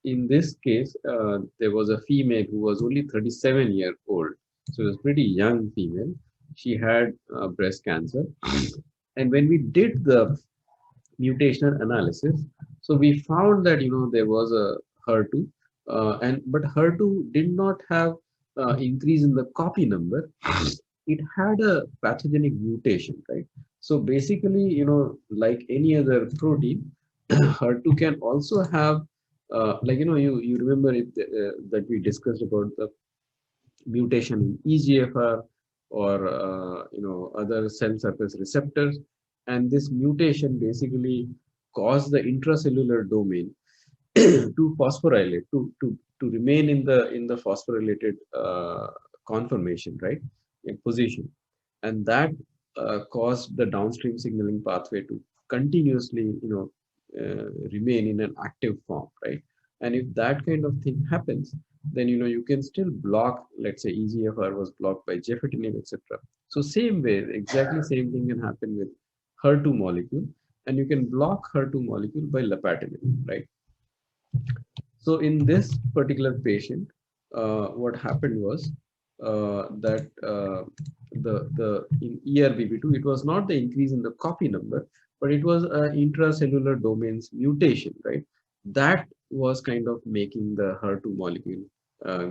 in this case, there was a female who was only 37-year old. So it was pretty young female. She had breast cancer. And when we did the mutational analysis, so we found that, there was a HER2, but HER2 did not have increase in the copy number. It had a pathogenic mutation, right? So basically, like any other protein, HER2 can also have, like, you remember it, that we discussed about the mutation in EGFR or, other cell surface receptors. And this mutation basically caused the intracellular domain to phosphorylate, to remain in the phosphorylated conformation, right, in position. And that caused the downstream signaling pathway to continuously, remain in an active form, right? And if that kind of thing happens, then, you can still block, let's say EGFR was blocked by gefitinib, etc. So same way, exactly same thing can happen with HER2 molecule, and you can block HER2 molecule by lapatinib, right? So in this particular patient, what happened was that the in ERBB2, it was not the increase in the copy number, but it was an intracellular domains mutation, right? That was kind of making the HER2 molecule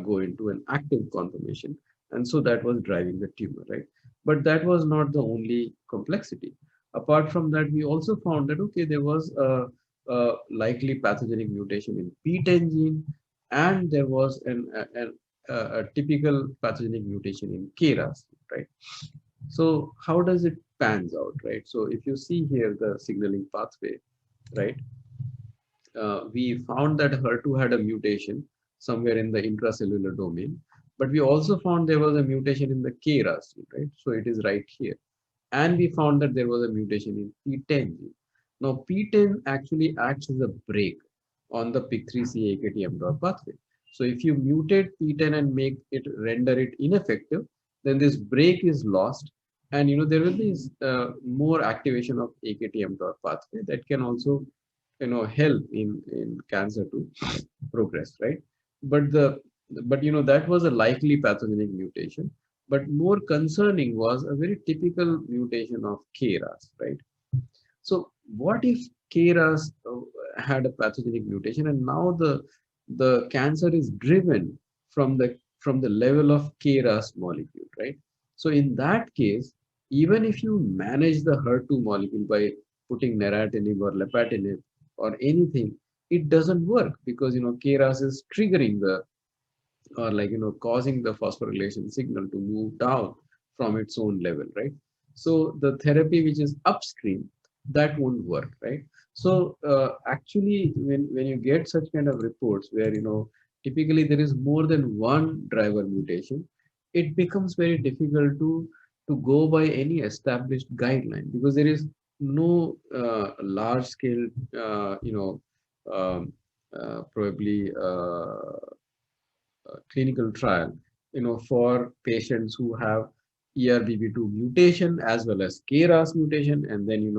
go into an active conformation, and so that was driving the tumor, right? But that was not the only complexity. Apart from that, we also found that, okay, there was a likely pathogenic mutation in PTEN gene, and there was a typical pathogenic mutation in KRAS, right? So how does it pans out, right? So if you see here the signaling pathway, right, we found that HER2 had a mutation somewhere in the intracellular domain, but we also found there was a mutation in the KRAS gene, right? So it is right here. And we found that there was a mutation in PTEN gene. Now, PTEN actually acts as a brake. on the PIK3CA AKT pathway. So if you mutate PTEN and make it render it ineffective, then this break is lost, and there will be more activation of AKT pathway that can also help in cancer to progress, right? But that was a likely pathogenic mutation. But more concerning was a very typical mutation of KRAS, right? So what if KRAS had a pathogenic mutation, and now the cancer is driven from the level of KRAS molecule, right? So in that case, even if you manage the HER2 molecule by putting neratinib or lapatinib or anything, it doesn't work because KRAS is triggering the, or like causing the phosphorylation signal to move down from its own level, right? So the therapy which is upstream, that won't work, right? So actually when you get such kind of reports where typically there is more than one driver mutation, it becomes very difficult to go by any established guideline, because there is no large scale um, probably clinical trial, for patients who have ERBB2 mutation as well as KRAS mutation, and then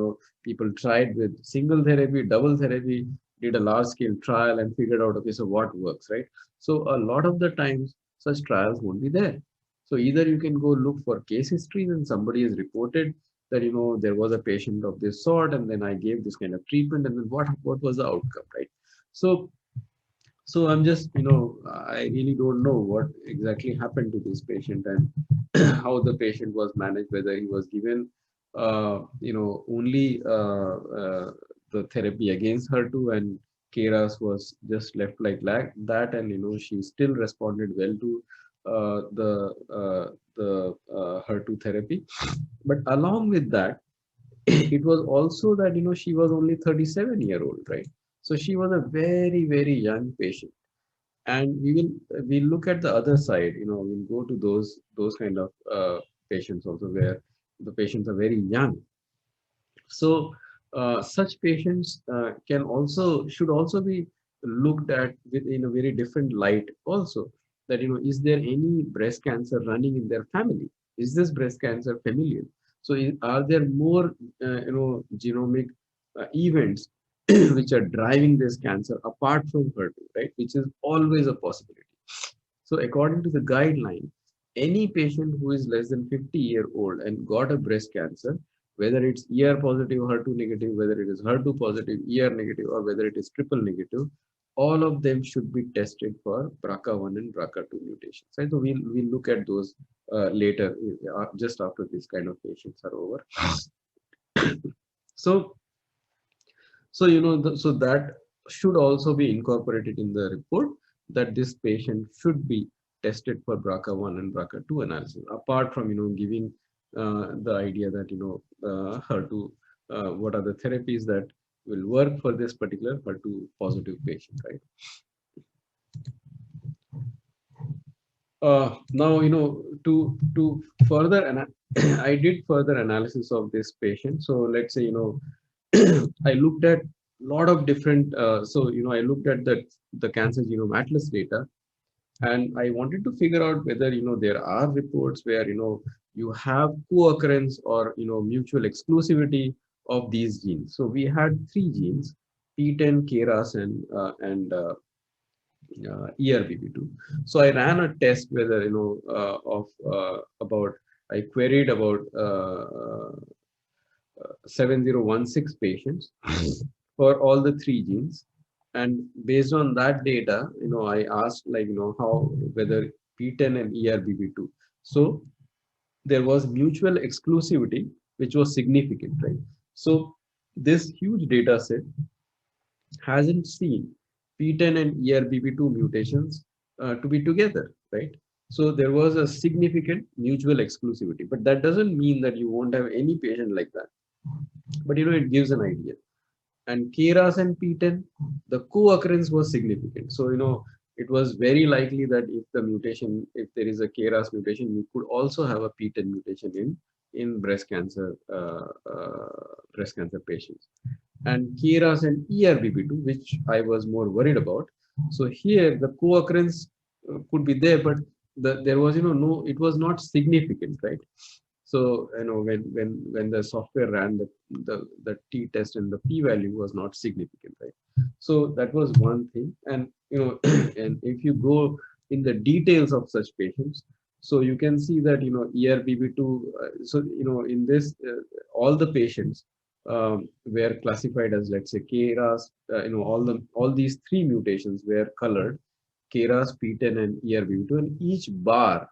people tried with single therapy, double therapy, did a large scale trial and figured out, okay, so what works, right? So a lot of the times such trials won't be there. So either you can go look for case histories and somebody has reported that there was a patient of this sort, and then I gave this kind of treatment, and then what was the outcome, right? So I'm just, I really don't know what exactly happened to this patient and how the patient was managed, whether he was given, only the therapy against HER2, and KRAS was just left like that, and she still responded well to the HER2 therapy. But along with that, it was also that she was only 37-year-old, right? So she was a very very young patient, and we'll look at the other side. We'll go to those kind of patients also, where the patients are very young. So such patients should also be looked at in a very different light also, that is there any breast cancer running in their family? Is this breast cancer familial? So are there more genomic events which are driving this cancer apart from HER2, right? Which is always a possibility. So according to the guideline, any patient who is less than 50-year-old and got a breast cancer, whether it's ER positive, HER2 negative, whether it is HER2 positive, ER negative, or whether it is triple negative, all of them should be tested for BRCA1 and BRCA2 mutations. Right? So we'll look at those later, just after this kind of patients are over. So so that should also be incorporated in the report, that this patient should be tested for BRCA1 and BRCA2 analysis, apart from giving the idea that HER2, what are the therapies that will work for this particular HER2 positive patient, right? Now to further I did further analysis of this patient. So let's say I looked at a lot of different I looked at the cancer genome atlas data, and I wanted to figure out whether there are reports where you have co-occurrence or mutual exclusivity of these genes. So we had three genes: PTEN, KRAS, and ERBB2. So I ran a test whether of about I queried about 7016 patients for all the three genes, and based on that data, I asked, like how, whether PTEN and ERBB2. So there was mutual exclusivity, which was significant, right? So this huge data set hasn't seen PTEN and ERBB2 mutations to be together, right? So there was a significant mutual exclusivity, but that doesn't mean that you won't have any patient like that. But it gives an idea. And KRAS and PTEN, the co-occurrence was significant. So it was very likely that if there is a KRAS mutation, you could also have a PTEN mutation in in breast cancer patients. And KRAS and ERBB2, which I was more worried about. So here the co-occurrence could be there, but there was no, it was not significant, right? So when the software ran the t test and the p value was not significant, right? So that was one thing. And and if you go in the details of such patients, so you can see that ERBB2. So in this all the patients were classified as, let's say, KRAS. All these three mutations were colored: KRAS, PTEN, and ERBB2, and each bar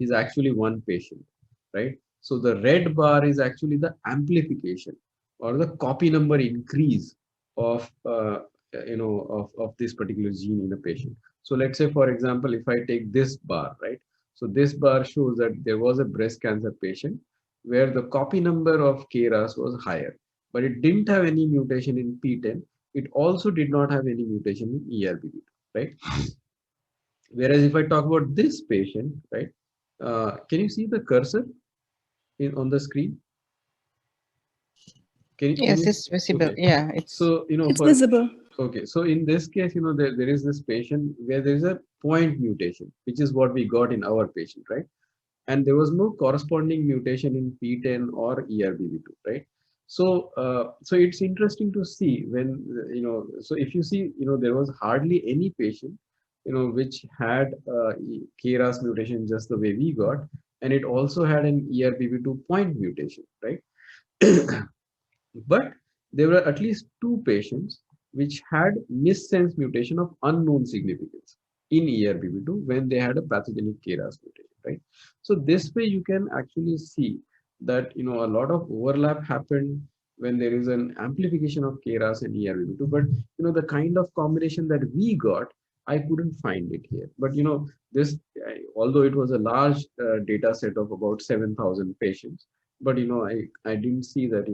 is actually one patient, right? So the red bar is actually the amplification or the copy number increase of of this particular gene in a patient. So let's say, for example, if I take this bar, right? So this bar shows that there was a breast cancer patient where the copy number of KRAS was higher, but it didn't have any mutation in PTEN. It also did not have any mutation in ERBB2, right? Whereas if I talk about this patient, right? Can you see the cursor on the screen? Can Yes, you? it's visible. Okay. Yeah, it's So It's visible. okay. So in this case, there is this patient where there is a point mutation, which is what we got in our patient, right? And there was no corresponding mutation in PTEN or ERBB2, right? So so it's interesting to see when so if you see, there was hardly any patient which had KRAS mutation just the way we got, and it also had an ERBB2 point mutation, right? But there were at least two patients which had missense mutation of unknown significance in ERBB2 when they had a pathogenic KRAS mutation, right? So this way you can actually see that a lot of overlap happened when there is an amplification of KRAS and ERBB2, but the kind of combination that we got, I couldn't find it here. But this, although it was a large data set of about 7,000 patients, but I didn't see that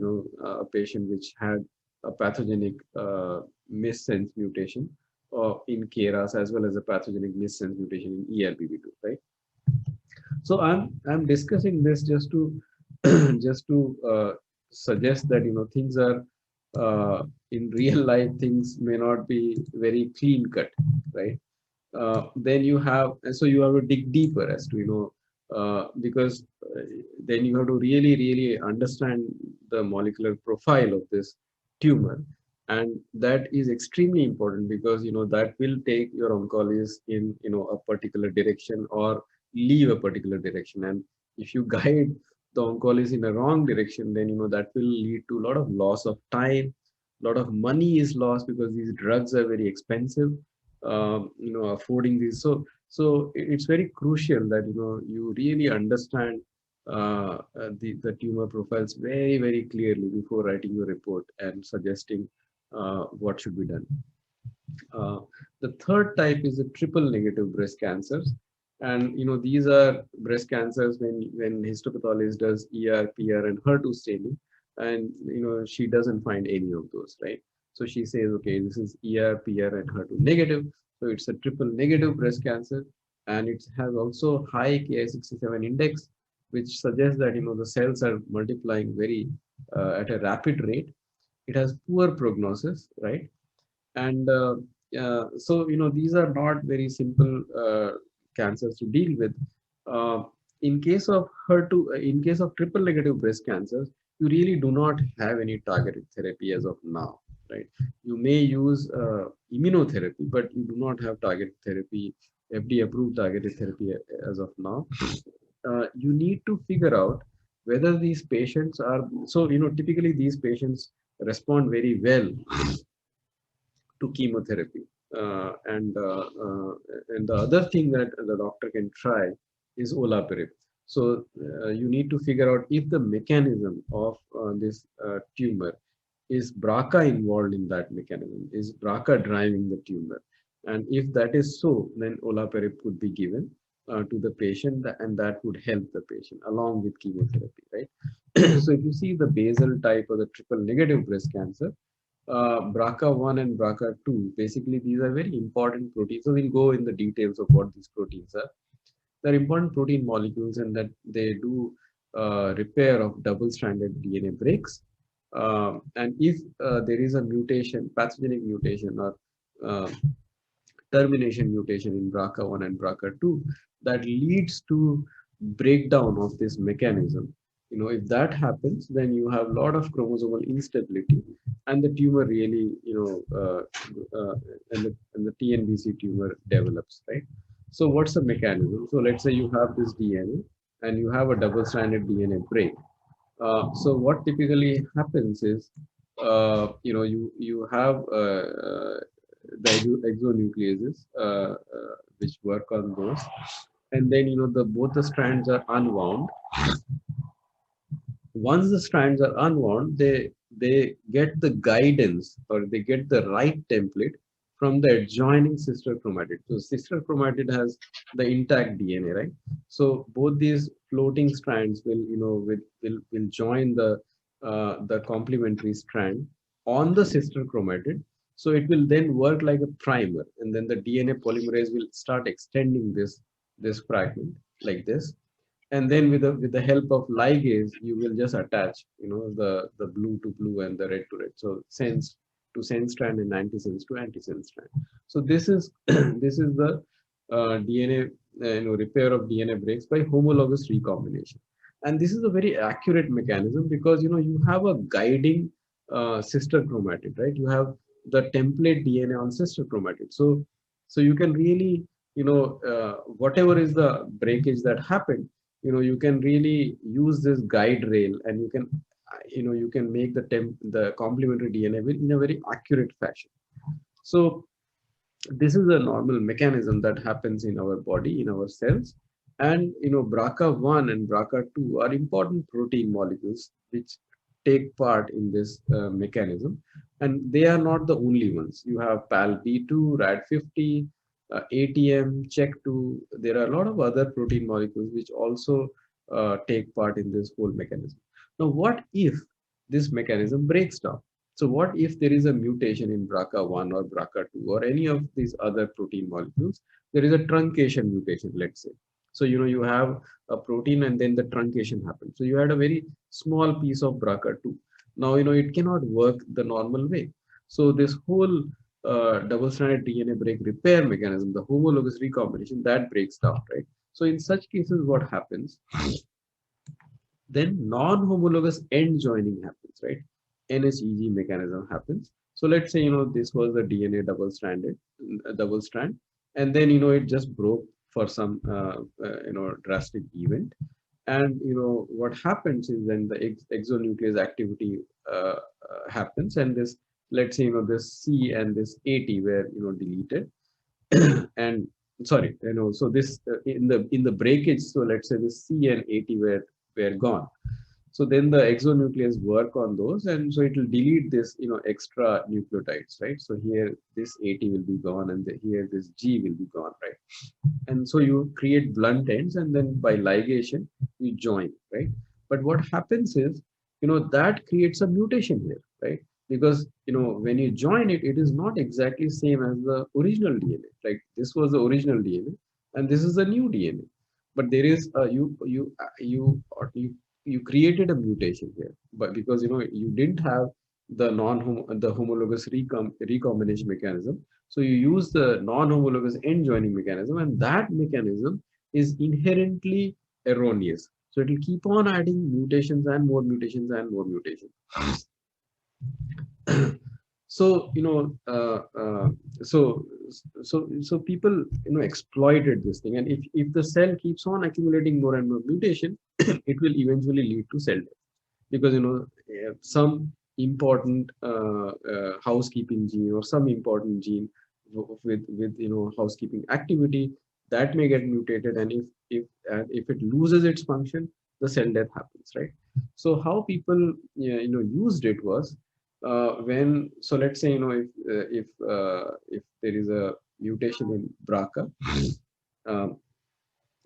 a patient which had a pathogenic missense mutation in KRAS as well as a pathogenic missense mutation in ERBB2, right? So I'm discussing this just to just to suggest that things are in real life, things may not be very clean cut, right? Then you have, so you have to dig deeper as to because then you have to really understand the molecular profile of this tumor, and that is extremely important because that will take your oncologist in a particular direction or leave a particular direction. And if you guide the oncologist in a wrong direction, then that will lead to a lot of loss of time, a lot of money is lost because these drugs are very expensive, affording these. So it's very crucial that you really understand the tumor profiles very clearly before writing your report and suggesting what should be done. The third type is the triple negative breast cancers, and these are breast cancers when histopathologist does ER, PR, and HER2 staining, and she doesn't find any of those, right? So she says, okay, this is ER, PR, and HER2 negative, so it's a triple negative breast cancer, and it has also high Ki67 index, which suggests that the cells are multiplying very at a rapid rate. It has poor prognosis, right? And so these are not very simple cancers to deal with. uh, in case of in case of triple negative breast cancers, you really do not have any targeted therapy as of now, right? You may use immunotherapy, but you do not have targeted therapy, FDA approved targeted therapy as of now. You need to figure out whether these patients are, so typically these patients respond very well to chemotherapy. And the other thing that the doctor can try is olaparib. So you need to figure out if the mechanism of this tumor is BRCA involved in that mechanism. Is BRCA driving the tumor? And if that is so, then olaparib could be given to the patient, and that would help the patient along with chemotherapy, right? So if you see the basal type or the triple negative breast cancer, BRCA1 and BRCA2, basically these are very important proteins. So we'll go in the details of what these proteins are. They're important protein molecules, and that they do repair of double-stranded DNA breaks. And if there is a mutation, pathogenic mutation or uh, termination mutation in BRCA1 and BRCA2 that leads to breakdown of this mechanism. If that happens, then you have a lot of chromosomal instability, and the tumor really, and the TNBC tumor develops, right? So what's the mechanism? So let's say you have this DNA and you have a double-stranded DNA break. So what typically happens is, you have the exonucleases which work on those, and then the both the strands are unwound. Once the strands are unwound, they get the guidance, or they get the right template from the adjoining sister chromatid. So sister chromatid has the intact DNA, right? So both these floating strands will join the complementary strand on the sister chromatid. So it will then work like a primer, and then the DNA polymerase will start extending this fragment like this, and then with the help of ligase you will just attach the blue to blue and the red to red, so sense to sense strand and antisense to antisense strand. So this is this is the DNA repair of DNA breaks by homologous recombination. And this is a very accurate mechanism because you have a guiding sister chromatid, right? You have the template DNA on sister chromatid, so you can really whatever is the breakage that happened, you can really use this guide rail, and you can make the complementary DNA in a very accurate fashion. So this is a normal mechanism that happens in our body, in our cells. And BRCA1 and BRCA2 are important protein molecules which take part in this mechanism, and they are not the only ones. You have PAL-B2, RAD50, ATM, CHEK2. There are a lot of other protein molecules which also take part in this whole mechanism. Now, what if this mechanism breaks down? So what if there is a mutation in BRCA1 or BRCA2 or any of these other protein molecules? There is a truncation mutation, let's say. So, you have a protein and then the truncation happens. So you had a very small piece of BRCA2. Now, it cannot work the normal way. So this whole double-stranded DNA break repair mechanism, the homologous recombination, that breaks down, right? So in such cases, what happens? Then non-homologous end joining happens, right? NHEG mechanism happens. So let's say, this was the DNA double strand, and then, it just broke for some, drastic event. And, what happens is then the exonuclease activity happens, and this, let's say, this C and this AT were, deleted. And sorry, so this in the breakage, so let's say this C and AT were gone. So then the exonuclease work on those, and so it will delete this, extra nucleotides, right? So here this AT will be gone, and here this G will be gone, right? And so you create blunt ends, and then by ligation you join, right? But what happens is, that creates a mutation here, right? Because when you join it, it is not exactly same as the original DNA. Like this was the original DNA, and this is the new DNA. But there is you created a mutation here, but because you didn't have the homologous recombination mechanism, so you use the non-homologous end joining mechanism, and that mechanism is inherently erroneous. So it will keep on adding mutations and more mutations and more mutations. So so people exploited this thing, and if the cell keeps on accumulating more and more mutation, it will eventually lead to cell death, because some important housekeeping gene or some important gene with housekeeping activity that may get mutated, and if it loses its function, the cell death happens, right? So how people used it was, when, so let's say if there is a mutation in BRCA,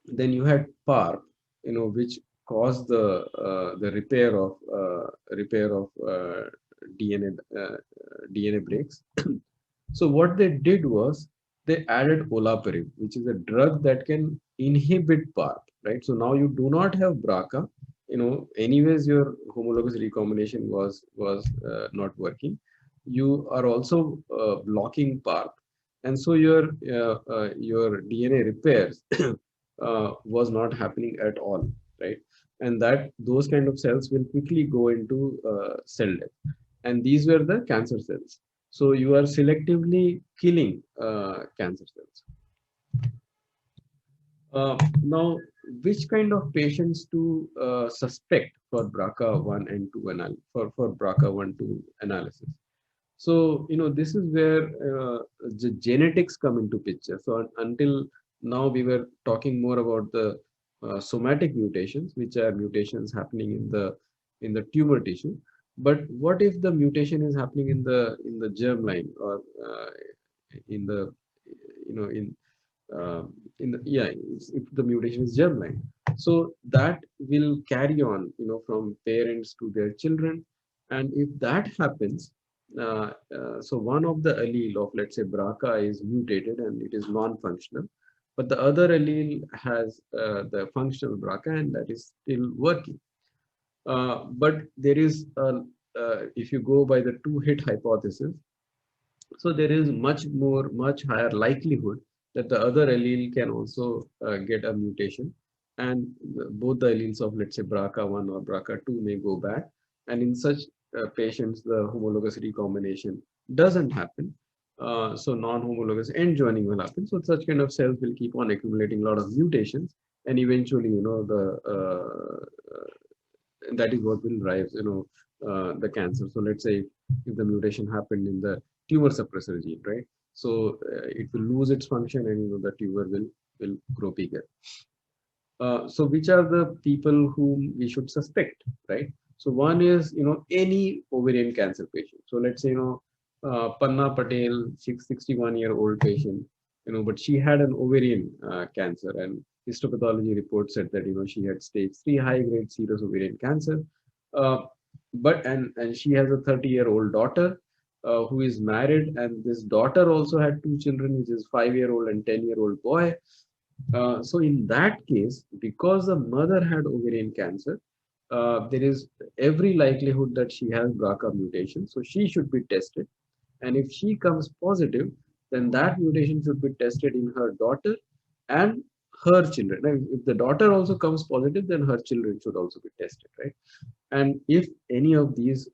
then you had PARP, which caused the repair of DNA breaks. So what they did was they added olaparib, which is a drug that can inhibit PARP, right? So now you do not have BRCA, anyways your homologous recombination was not working. You are also blocking PARP, and so your DNA repairs was not happening at all, right? And that those kind of cells will quickly go into cell death, and these were the cancer cells. So you are selectively killing cancer cells. Now, which kind of patients to suspect for BRCA1 and 2 for BRCA1 2 analysis? So, this is where the genetics come into picture. So until now, we were talking more about the somatic mutations, which are mutations happening in the tumor tissue. But what if the mutation is happening in the germline, or in the you know in the yeah if the mutation is germline, so that will carry on from parents to their children. And if that happens, so one of the allele of, let's say, BRCA is mutated and it is non-functional, but the other allele has the functional BRCA and that is still working. But there is if you go by the two hit hypothesis, so there is much higher likelihood that the other allele can also get a mutation, and both the alleles of, let's say, BRCA1 or BRCA2 may go bad. And in such patients, the homologous recombination doesn't happen. So non-homologous end joining will happen. So such kind of cells will keep on accumulating a lot of mutations, and eventually, that is what will drive the cancer. So let's say if the mutation happened in the tumor suppressor gene, right? So it will lose its function, and the tumor will grow bigger. So which are the people whom we should suspect, right? So one is any ovarian cancer patient. So let's say Panna Patel, 61-year-old patient, but she had an ovarian cancer, and histopathology report said that she had stage 3 high-grade serous ovarian cancer. But she has a 30-year-old daughter who is married, and this daughter also had two children, which is 5-year-old and 10-year-old boy. So in that case, because the mother had ovarian cancer, there is every likelihood that she has BRCA mutation. So she should be tested. And if she comes positive, then that mutation should be tested in her daughter and her children. And if the daughter also comes positive, then her children should also be tested, right? And if any of these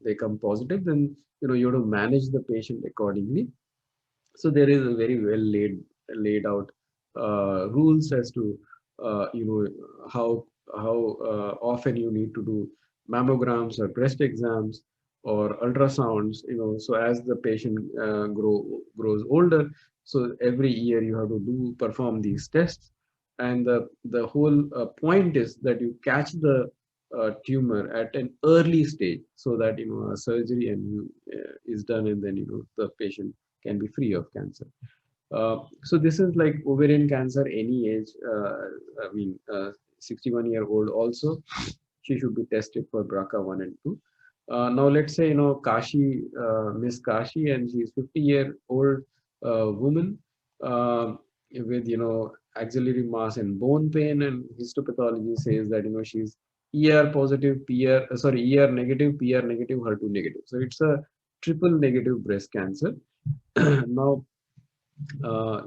they come positive, then you have to manage the patient accordingly. So there is a very well laid out rules as to how often you need to do mammograms or breast exams or ultrasounds. So as the patient grows older, so every year you have to perform these tests. And the whole point is that you catch the tumor at an early stage, so that a surgery is done, and then the patient can be free of cancer. So this is like ovarian cancer, any age. 61-year-old also, she should be tested for BRCA1 and 2. Now let's say Kashi, Miss Kashi, and she's 50-year-old woman with axillary mass and bone pain, and histopathology says that she's ER positive, ER negative, PR negative, HER2 negative. So it's a triple negative breast cancer. Now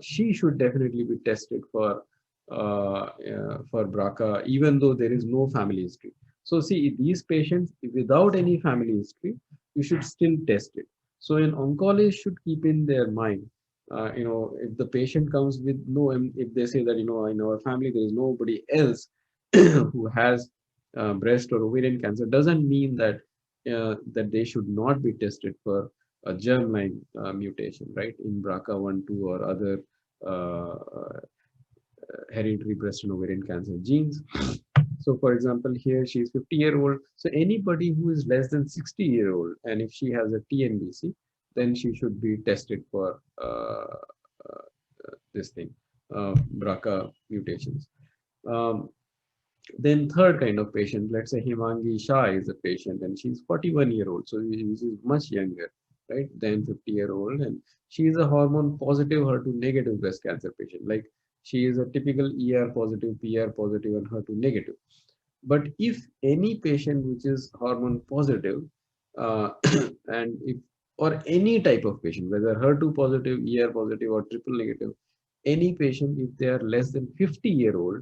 she should definitely be tested for BRCA, even though there is no family history. So see, these patients without any family history, you should still test it. So an oncologist should keep in their mind, if the patient comes with if they say that in our family there is nobody else who has breast or ovarian cancer, doesn't mean that that they should not be tested for a germline mutation, right, in BRCA1, 2, or other hereditary breast and ovarian cancer genes. So for example, here she is 50-year-old. So anybody who is less than 60-year-old, and if she has a TNBC, then she should be tested for this thing, BRCA mutations. Then third kind of patient, let's say Himangi Shah is a patient, and she's 41-year-old, so she is much younger, right, than 50-year-old, and she is a hormone positive, HER2 negative breast cancer patient. Like, she is a typical ER positive, PR positive, and HER2 negative. But if any patient which is hormone positive, uh, and if or any type of patient, whether HER2 positive, ER positive, or triple negative, any patient, if they are less than 50-year-old,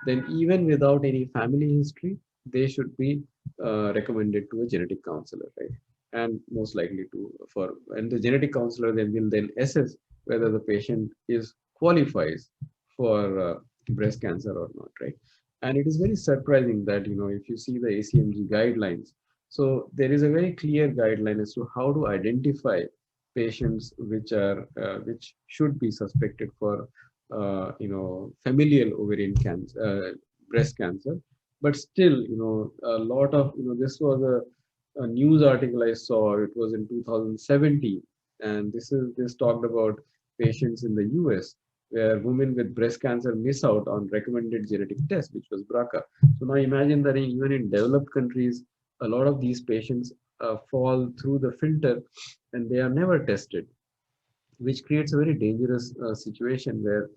then even without any family history, they should be recommended to a genetic counselor, right? And most likely to for and the genetic counselor then will then assess whether the patient is qualifies for breast cancer or not, right? And it is very surprising that, if you see the ACMG guidelines, so there is a very clear guideline as to how to identify patients which should be suspected for familial ovarian cancer, breast cancer. But still, a lot of, this was a news article I saw. It was in 2017, and this talked about patients in the US where women with breast cancer miss out on recommended genetic test, which was BRCA. So now imagine that even in developed countries, a lot of these patients fall through the filter and they are never tested, which creates a very dangerous situation where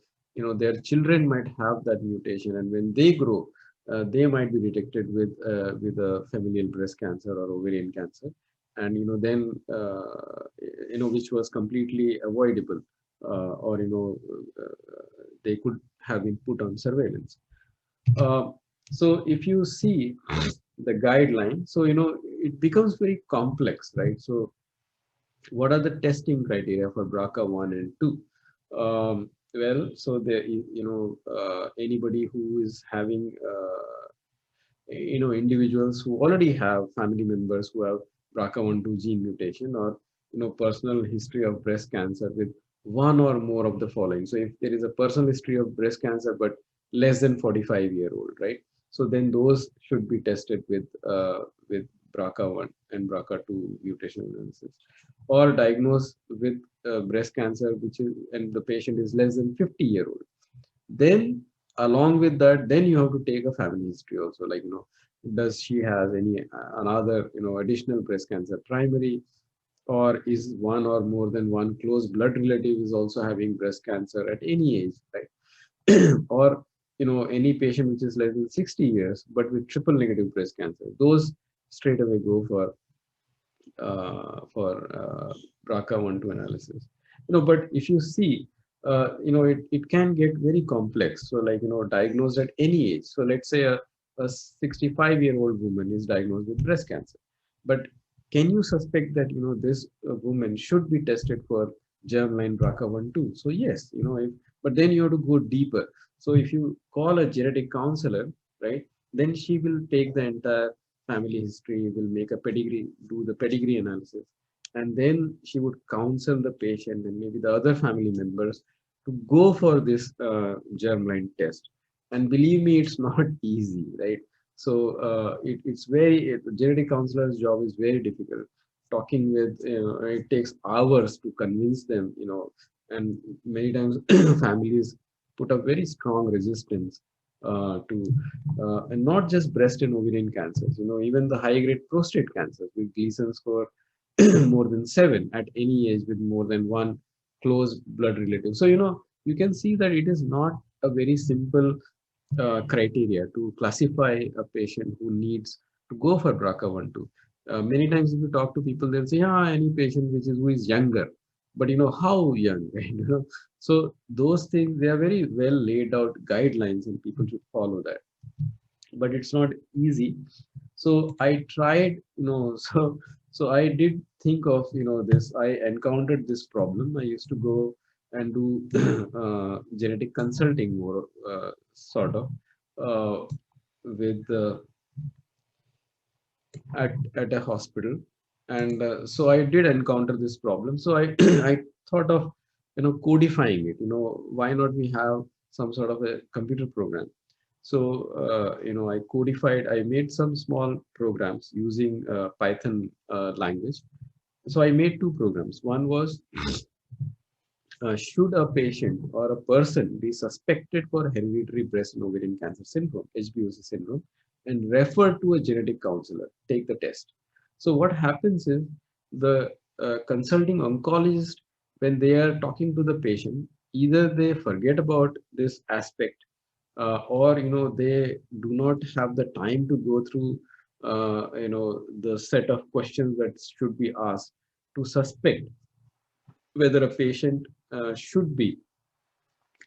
their children might have that mutation, and when they grow, they might be detected with a familial breast cancer or ovarian cancer, and then which was completely avoidable, or they could have been put on surveillance. uh, so if you see the guideline, so it becomes very complex, right? So what are the testing criteria for BRCA1 and 2? Well, so there, anybody who is having, individuals who already have family members who have BRCA1/2 gene mutation, or, personal history of breast cancer with one or more of the following. So if there is a personal history of breast cancer, but less than 45-year-old, right? So then those should be tested with BRCA1 and BRCA2 mutation analysis, or diagnosed with breast cancer, which is, and the patient is less than 50-year-old. Then along with that, then you have to take a family history also, like, does she has any another, additional breast cancer primary, or is one or more than one close blood relative is also having breast cancer at any age, right? Or any patient which is less than 60 years but with triple negative breast cancer, those straight away go for BRCA1/2 analysis. But if you see, it can get very complex. So, like, diagnosed at any age. So let's say a 65-year-old woman is diagnosed with breast cancer, but can you suspect that, this woman should be tested for germline BRCA1/2? So yes, but then you have to go deeper. So if you call a genetic counselor, right, then she will take the entire family history, will make a pedigree, do the pedigree analysis, and then she would counsel the patient and maybe the other family members to go for this germline test. And believe me, it's not easy, right? So it's the genetic counselor's job is very difficult. Talking with, it takes hours to convince them, and many times families put up very strong resistance to and not just breast and ovarian cancers, even the high grade prostate cancers with Gleason score more than 7 at any age with more than one close blood relative. So, you can see that it is not a very simple criteria to classify a patient who needs to go for BRCA1/2. Many times, if you talk to people, they'll say, "Yeah, any patient who is younger," but how young, right? So those things, they are very well laid out guidelines, and people should follow that. But it's not easy. So I tried, so I did think of, this. I encountered this problem. I used to go and do genetic consulting, more sort of, uh, with at a hospital, and so I did encounter this problem. So I I thought of, codifying it. Why not we have some sort of a computer program? So I codified, I made some small programs using Python language. So I made two programs. One was, should a patient or a person be suspected for hereditary breast and ovarian cancer syndrome, HBOC syndrome, and refer to a genetic counselor, take the test. So what happens is, the consulting oncologist, when they are talking to the patient, either they forget about this aspect, or they do not have the time to go through the set of questions that should be asked to suspect whether a patient should be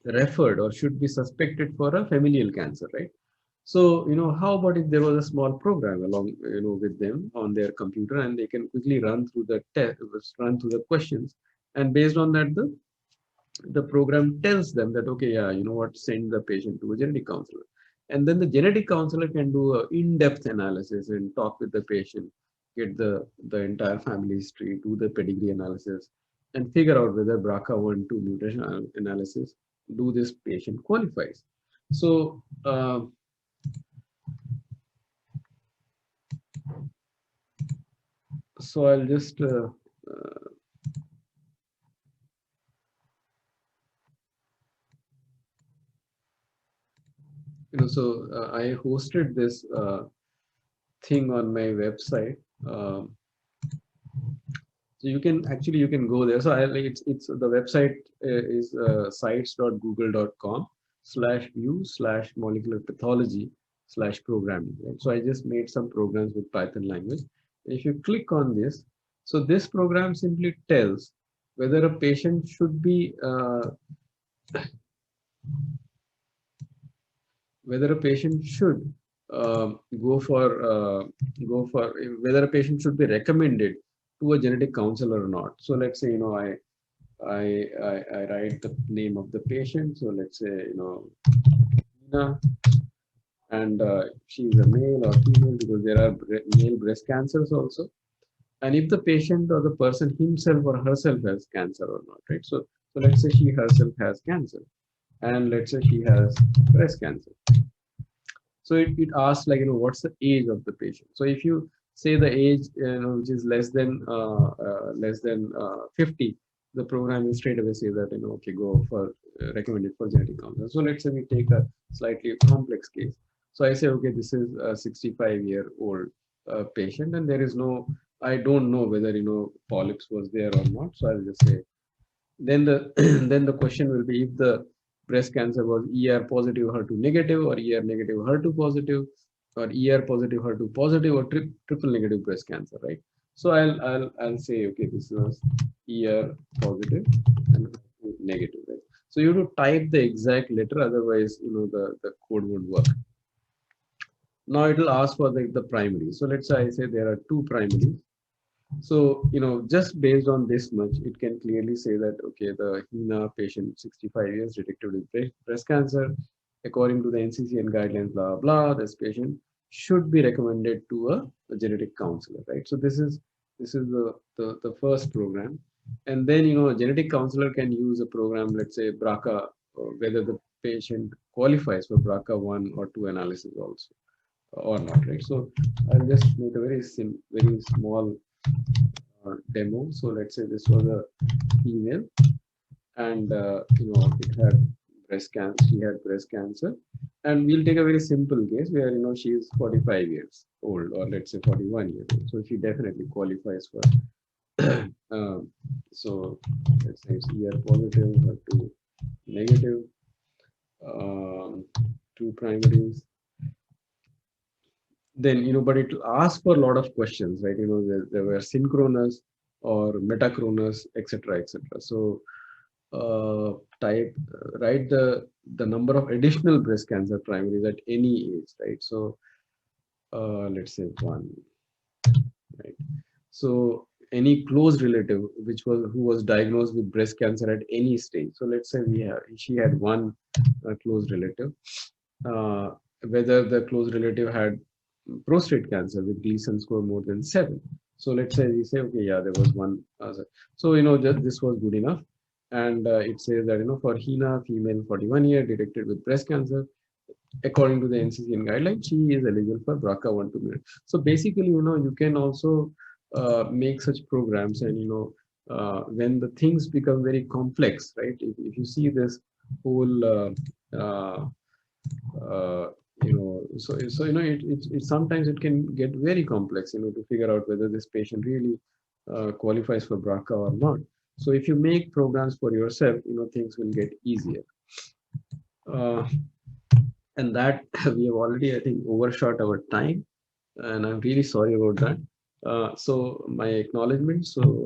referred or should be suspected for a familial cancer, right? So, how about if there was a small program along, with them on their computer, and they can quickly run through the test, run through the questions, and based on that, the program tells them that, okay, yeah, you know what, send the patient to a genetic counselor. And then the genetic counselor can do an in-depth analysis and talk with the patient, get the entire family history, do the pedigree analysis, and figure out whether BRCA1/2 mutation analysis, do this patient qualifies. So, I'll just I hosted this thing on my website. So you can go there. So it's the website is sites.google.com/view/molecular pathology/programming. Right? So I just made some programs with Python language. If you click on this, so this program simply tells whether a patient should be whether a patient should go for whether a patient should be recommended to a genetic counselor or not. So let's say I write the name of the patient. So let's say Nina, and she's a male or female, because there are male breast cancers also. And if the patient or the person himself or herself has cancer or not, right? So let's say she herself has cancer, and let's say she has breast cancer. So it asks, like, what's the age of the patient. So if you say the age, which is less than 50, the program will straight away say that, okay, go for recommended for genetic counselor. So let's say we take a slightly complex case. So I say, okay, this is a 65-year-old patient, and there is no, I don't know whether polyps was there or not. So I'll just say, then the then the question will be, if the breast cancer was ER positive HER2 negative, or ER negative HER2 positive, or ER positive HER2 positive, or triple negative breast cancer, right? So I'll say, okay, this was ER positive and HER2 negative, right? So you have to type the exact letter, otherwise the code won't work. Now it will ask for the primary. So let's say I say there are two primaries. So, just based on this much, it can clearly say that, okay, the HENA patient, 65 years, detected with breast cancer, according to the NCCN guidelines, blah, blah, this patient should be recommended to a genetic counselor, right? So this is the first program. And then, a genetic counselor can use a program, let's say BRCA, whether the patient qualifies for BRCA1 or 2 analysis also or not, right? So I'll just make a very small demo. So let's say this was a female, and it had breast cancer. She had breast cancer, and we'll take a very simple case where she is 45 years old, or let's say 41 years old. So she definitely qualifies for. So let's say it's ER positive or two negative, two primaries. Then but it will ask for a lot of questions, right? There were synchronous or metachronous, etc., etc. So write the number of additional breast cancer primaries at any age, right? So let's say 1, right? So any close relative who was diagnosed with breast cancer at any stage. So let's say she had one close relative, whether the close relative had prostate cancer with Gleason score more than 7. So let's say we say, okay, yeah, there was one. So this was good enough, and it says that for HENA, female, 41 year, detected with breast cancer, according to the NCCN guidelines, she is eligible for BRCA1/2 mutation. So basically, you can also make such programs, and when the things become very complex, right? If you see this whole it sometimes it can get very complex, to figure out whether this patient really qualifies for BRCA or not. So if you make programs for yourself, things will get easier. And that we have already, I think, overshot our time, and I'm really sorry about that. So my acknowledgement. So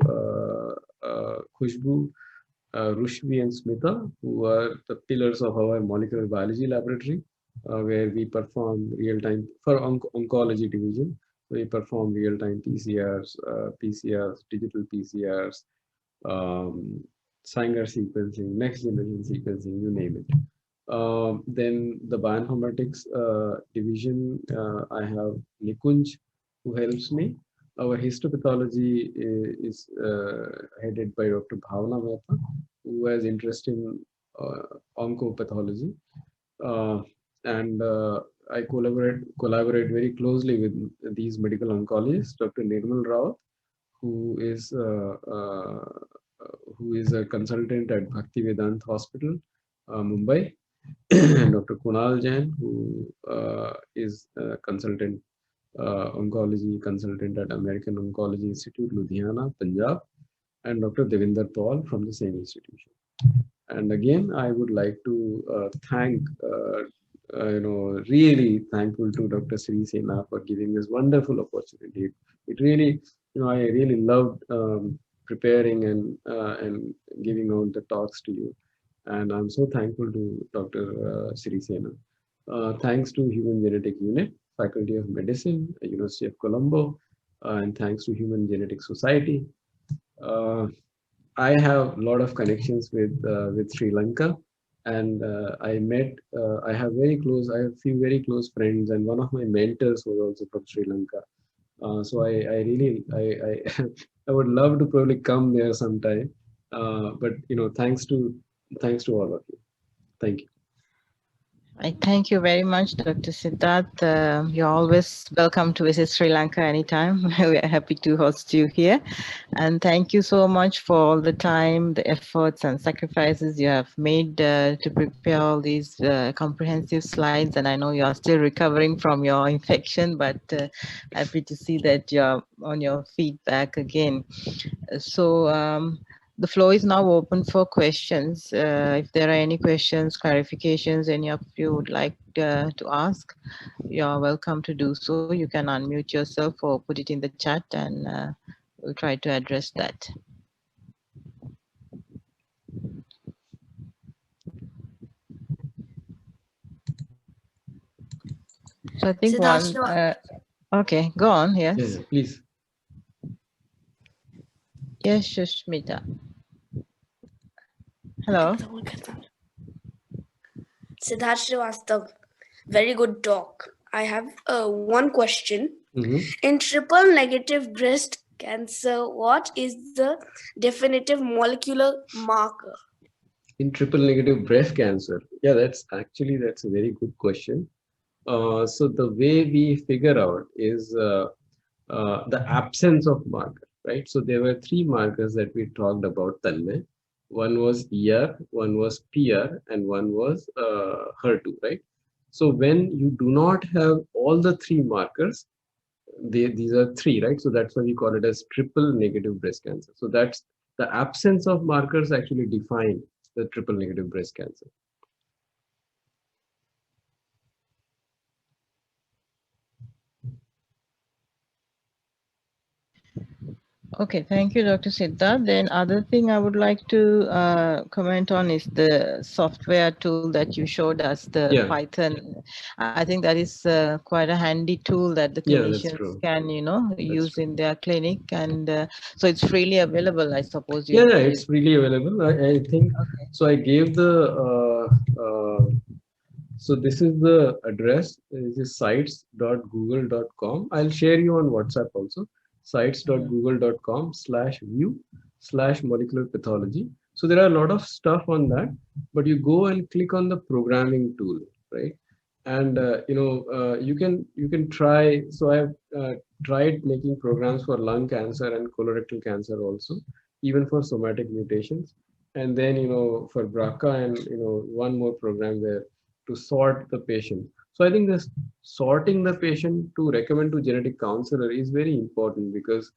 Khushbu, Rushvi, and Smita, who are the pillars of our molecular biology laboratory, where we perform real-time for oncology division. We perform real-time PCRs, PCRs, digital PCRs, um, Sanger sequencing, next generation sequencing, you name it. Then the bioinformatics division, I have Nikunj, who helps me. Our histopathology is headed by Dr. Bhavna Mehta, who has interest in oncopathology. Uh, and I collaborate very closely with these medical oncologists, Dr. Nirmal Rao, who is uh, uh, who is a consultant at Bhaktivedanta Hospital, Mumbai, and Dr. Kunal Jain, who is a consultant, oncology consultant at American Oncology Institute, Ludhiana, Punjab, and Dr. Devinder Paul from the same institution. And again, I would like to thank, really thankful to Dr. Sirisena for giving this wonderful opportunity. It really, I really loved preparing and giving out the talks to you. And I'm so thankful to Dr. Sirisena. Thanks to Human Genetic Unit, Faculty of Medicine, University of Colombo, and thanks to Human Genetic Society. Uh, I have a lot of connections with Sri Lanka, and I have a few very close friends, and one of my mentors was also from Sri Lanka. So I really, I would love to probably come there sometime. But thanks to all of you. Thank you. I thank you very much, Dr. Siddharth. You're always welcome to visit Sri Lanka anytime. We are happy to host you here. And thank you so much for all the time, the efforts and sacrifices you have made to prepare all these comprehensive slides. And I know you are still recovering from your infection, but happy to see that you're on your feet back again. So the floor is now open for questions. If there are any questions, clarifications, any of you would like to ask, you're welcome to do so. You can unmute yourself or put it in the chat, and we'll try to address that. So I think one, okay, go on, yes. Yeah, please. Yes, Shushmita. Hello. Siddharth Srivastava, very good talk. I have one question. In triple negative breast cancer, what is the definitive molecular marker? In triple negative breast cancer, yeah, that's a very good question. So the way we figure out is the absence of marker, right? So there were three markers that we talked about, Tanmay. One was ER, one was PR, and one was HER2, right? So when you do not have all the three markers, these are three, right? So that's why we call it as triple negative breast cancer. So that's the absence of markers actually define the triple negative breast cancer. Okay, thank you, Dr. Siddharth. Then other thing I would like to comment on is the software tool that you showed us, the Python. I think that is quite a handy tool that the clinicians can, use in their clinic. And so it's freely available, I suppose. Yeah, it's freely available. I think, so I gave the, so this is the address, this is sites.google.com. I'll share you on WhatsApp also, sites.google.com/view/molecular pathology. So there are a lot of stuff on that, but you go and click on the programming tool, right? And you can try. So I've tried making programs for lung cancer and colorectal cancer also, even for somatic mutations. And then for BRCA, and one more program where to sort the patient. So I think this sorting the patient to recommend to genetic counselor is very important, because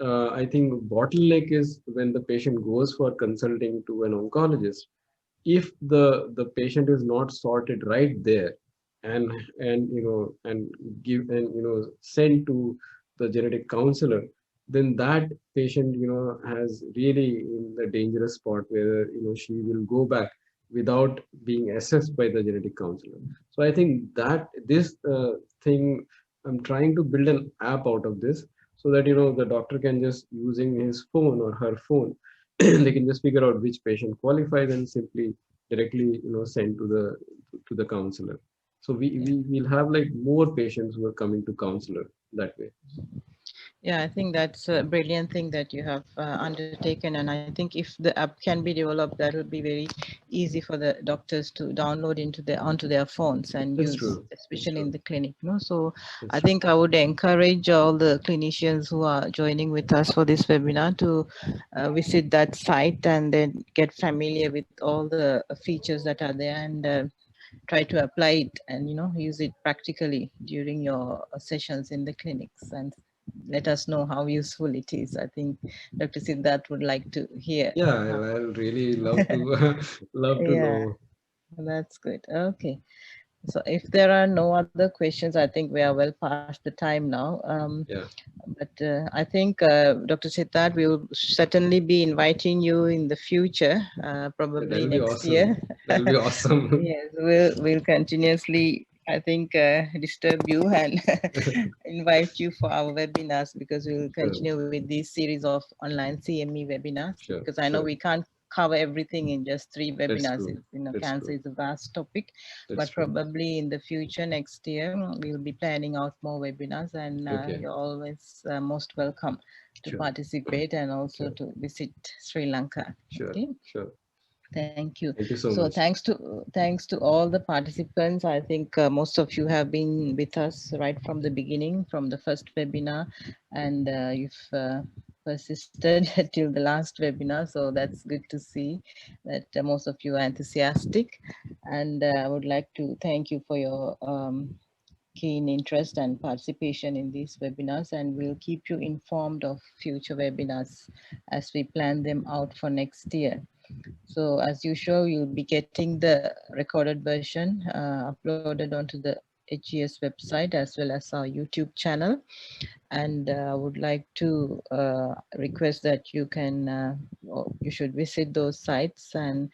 I think bottleneck is when the patient goes for consulting to an oncologist. If the patient is not sorted right there, then the oncologist will not be able to and and give and send to the genetic counselor, then that patient has really in the dangerous spot where she will go back without being assessed by the genetic counselor. So I think that this thing, I'm trying to build an app out of this, so that the doctor can just using his phone or her phone they can just figure out which patient qualifies and simply directly send to the counselor. So we will have like more patients who are coming to counselor that way. Yeah, I think that's a brilliant thing that you have undertaken, and I think if the app can be developed, that would be very easy for the doctors to download onto their phones and That's use, true. That's especially in true. the clinic. So That's I true. think I would encourage all the clinicians who are joining with us for this webinar to visit that site and then get familiar with all the features that are there, and try to apply it and use it practically during your sessions in the clinics, and let us know how useful it is. I think Dr. Siddharth would like to hear. Yeah, I'll really love to love to Yeah, know. that's good. Okay. So if there are no other questions, I think we are well past the time now. Yeah, But I think, Dr. Siddharth, we will certainly be inviting you in the future, probably that'll be next year. awesome. That'll be awesome. Yes, we'll continuously, I think, disturb you and invite you for our webinars, because we'll Sure, continue with this series of online CME webinars, sure, because I know sure. we can't cover everything in just 3 That's webinars. true. That's Cancer true. is a vast topic, That's but true. probably in the future, next year, we'll be planning out more webinars, and Okay. you're always most welcome to Sure, participate and also sure, to visit Sri Lanka. sure, Okay. sure. Thank you. Thank you so So much. thanks to all the participants. I think most of you have been with us right from the beginning, from the first webinar, and you've persisted till the last webinar. So that's good to see that most of you are enthusiastic. And I would like to thank you for your keen interest and participation in these webinars, and we'll keep you informed of future webinars as we plan them out for next year. So as usual, you'll be getting the recorded version uploaded onto the HES website as well as our YouTube channel. And I would like to request that you should visit those sites. And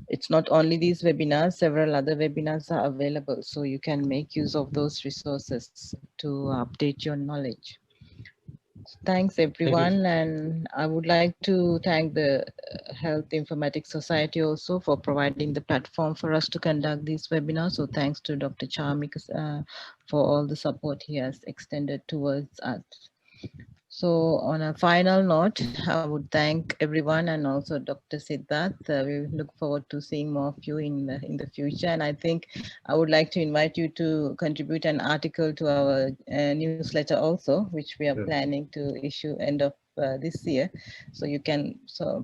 it's not only these webinars, several other webinars are available. So you can make use of those resources to update your knowledge. Thanks Thank you. everyone, and I would like to thank the Health Informatics Society also for providing the platform for us to conduct these webinars. So thanks to Dr. Charmik for all the support he has extended towards us. So on a final note, I would thank everyone and also Dr. Siddharth. We look forward to seeing more of you in the future. And I think I would like to invite you to contribute an article to our newsletter also, which we are Sure, planning to issue end of this year. So you can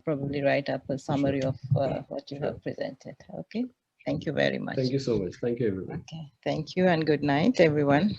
probably write up a sure, summary of what you sure. have presented. Okay. Thank you very much. Thank you so much. Thank you, everyone. Okay. Thank you and good night, everyone.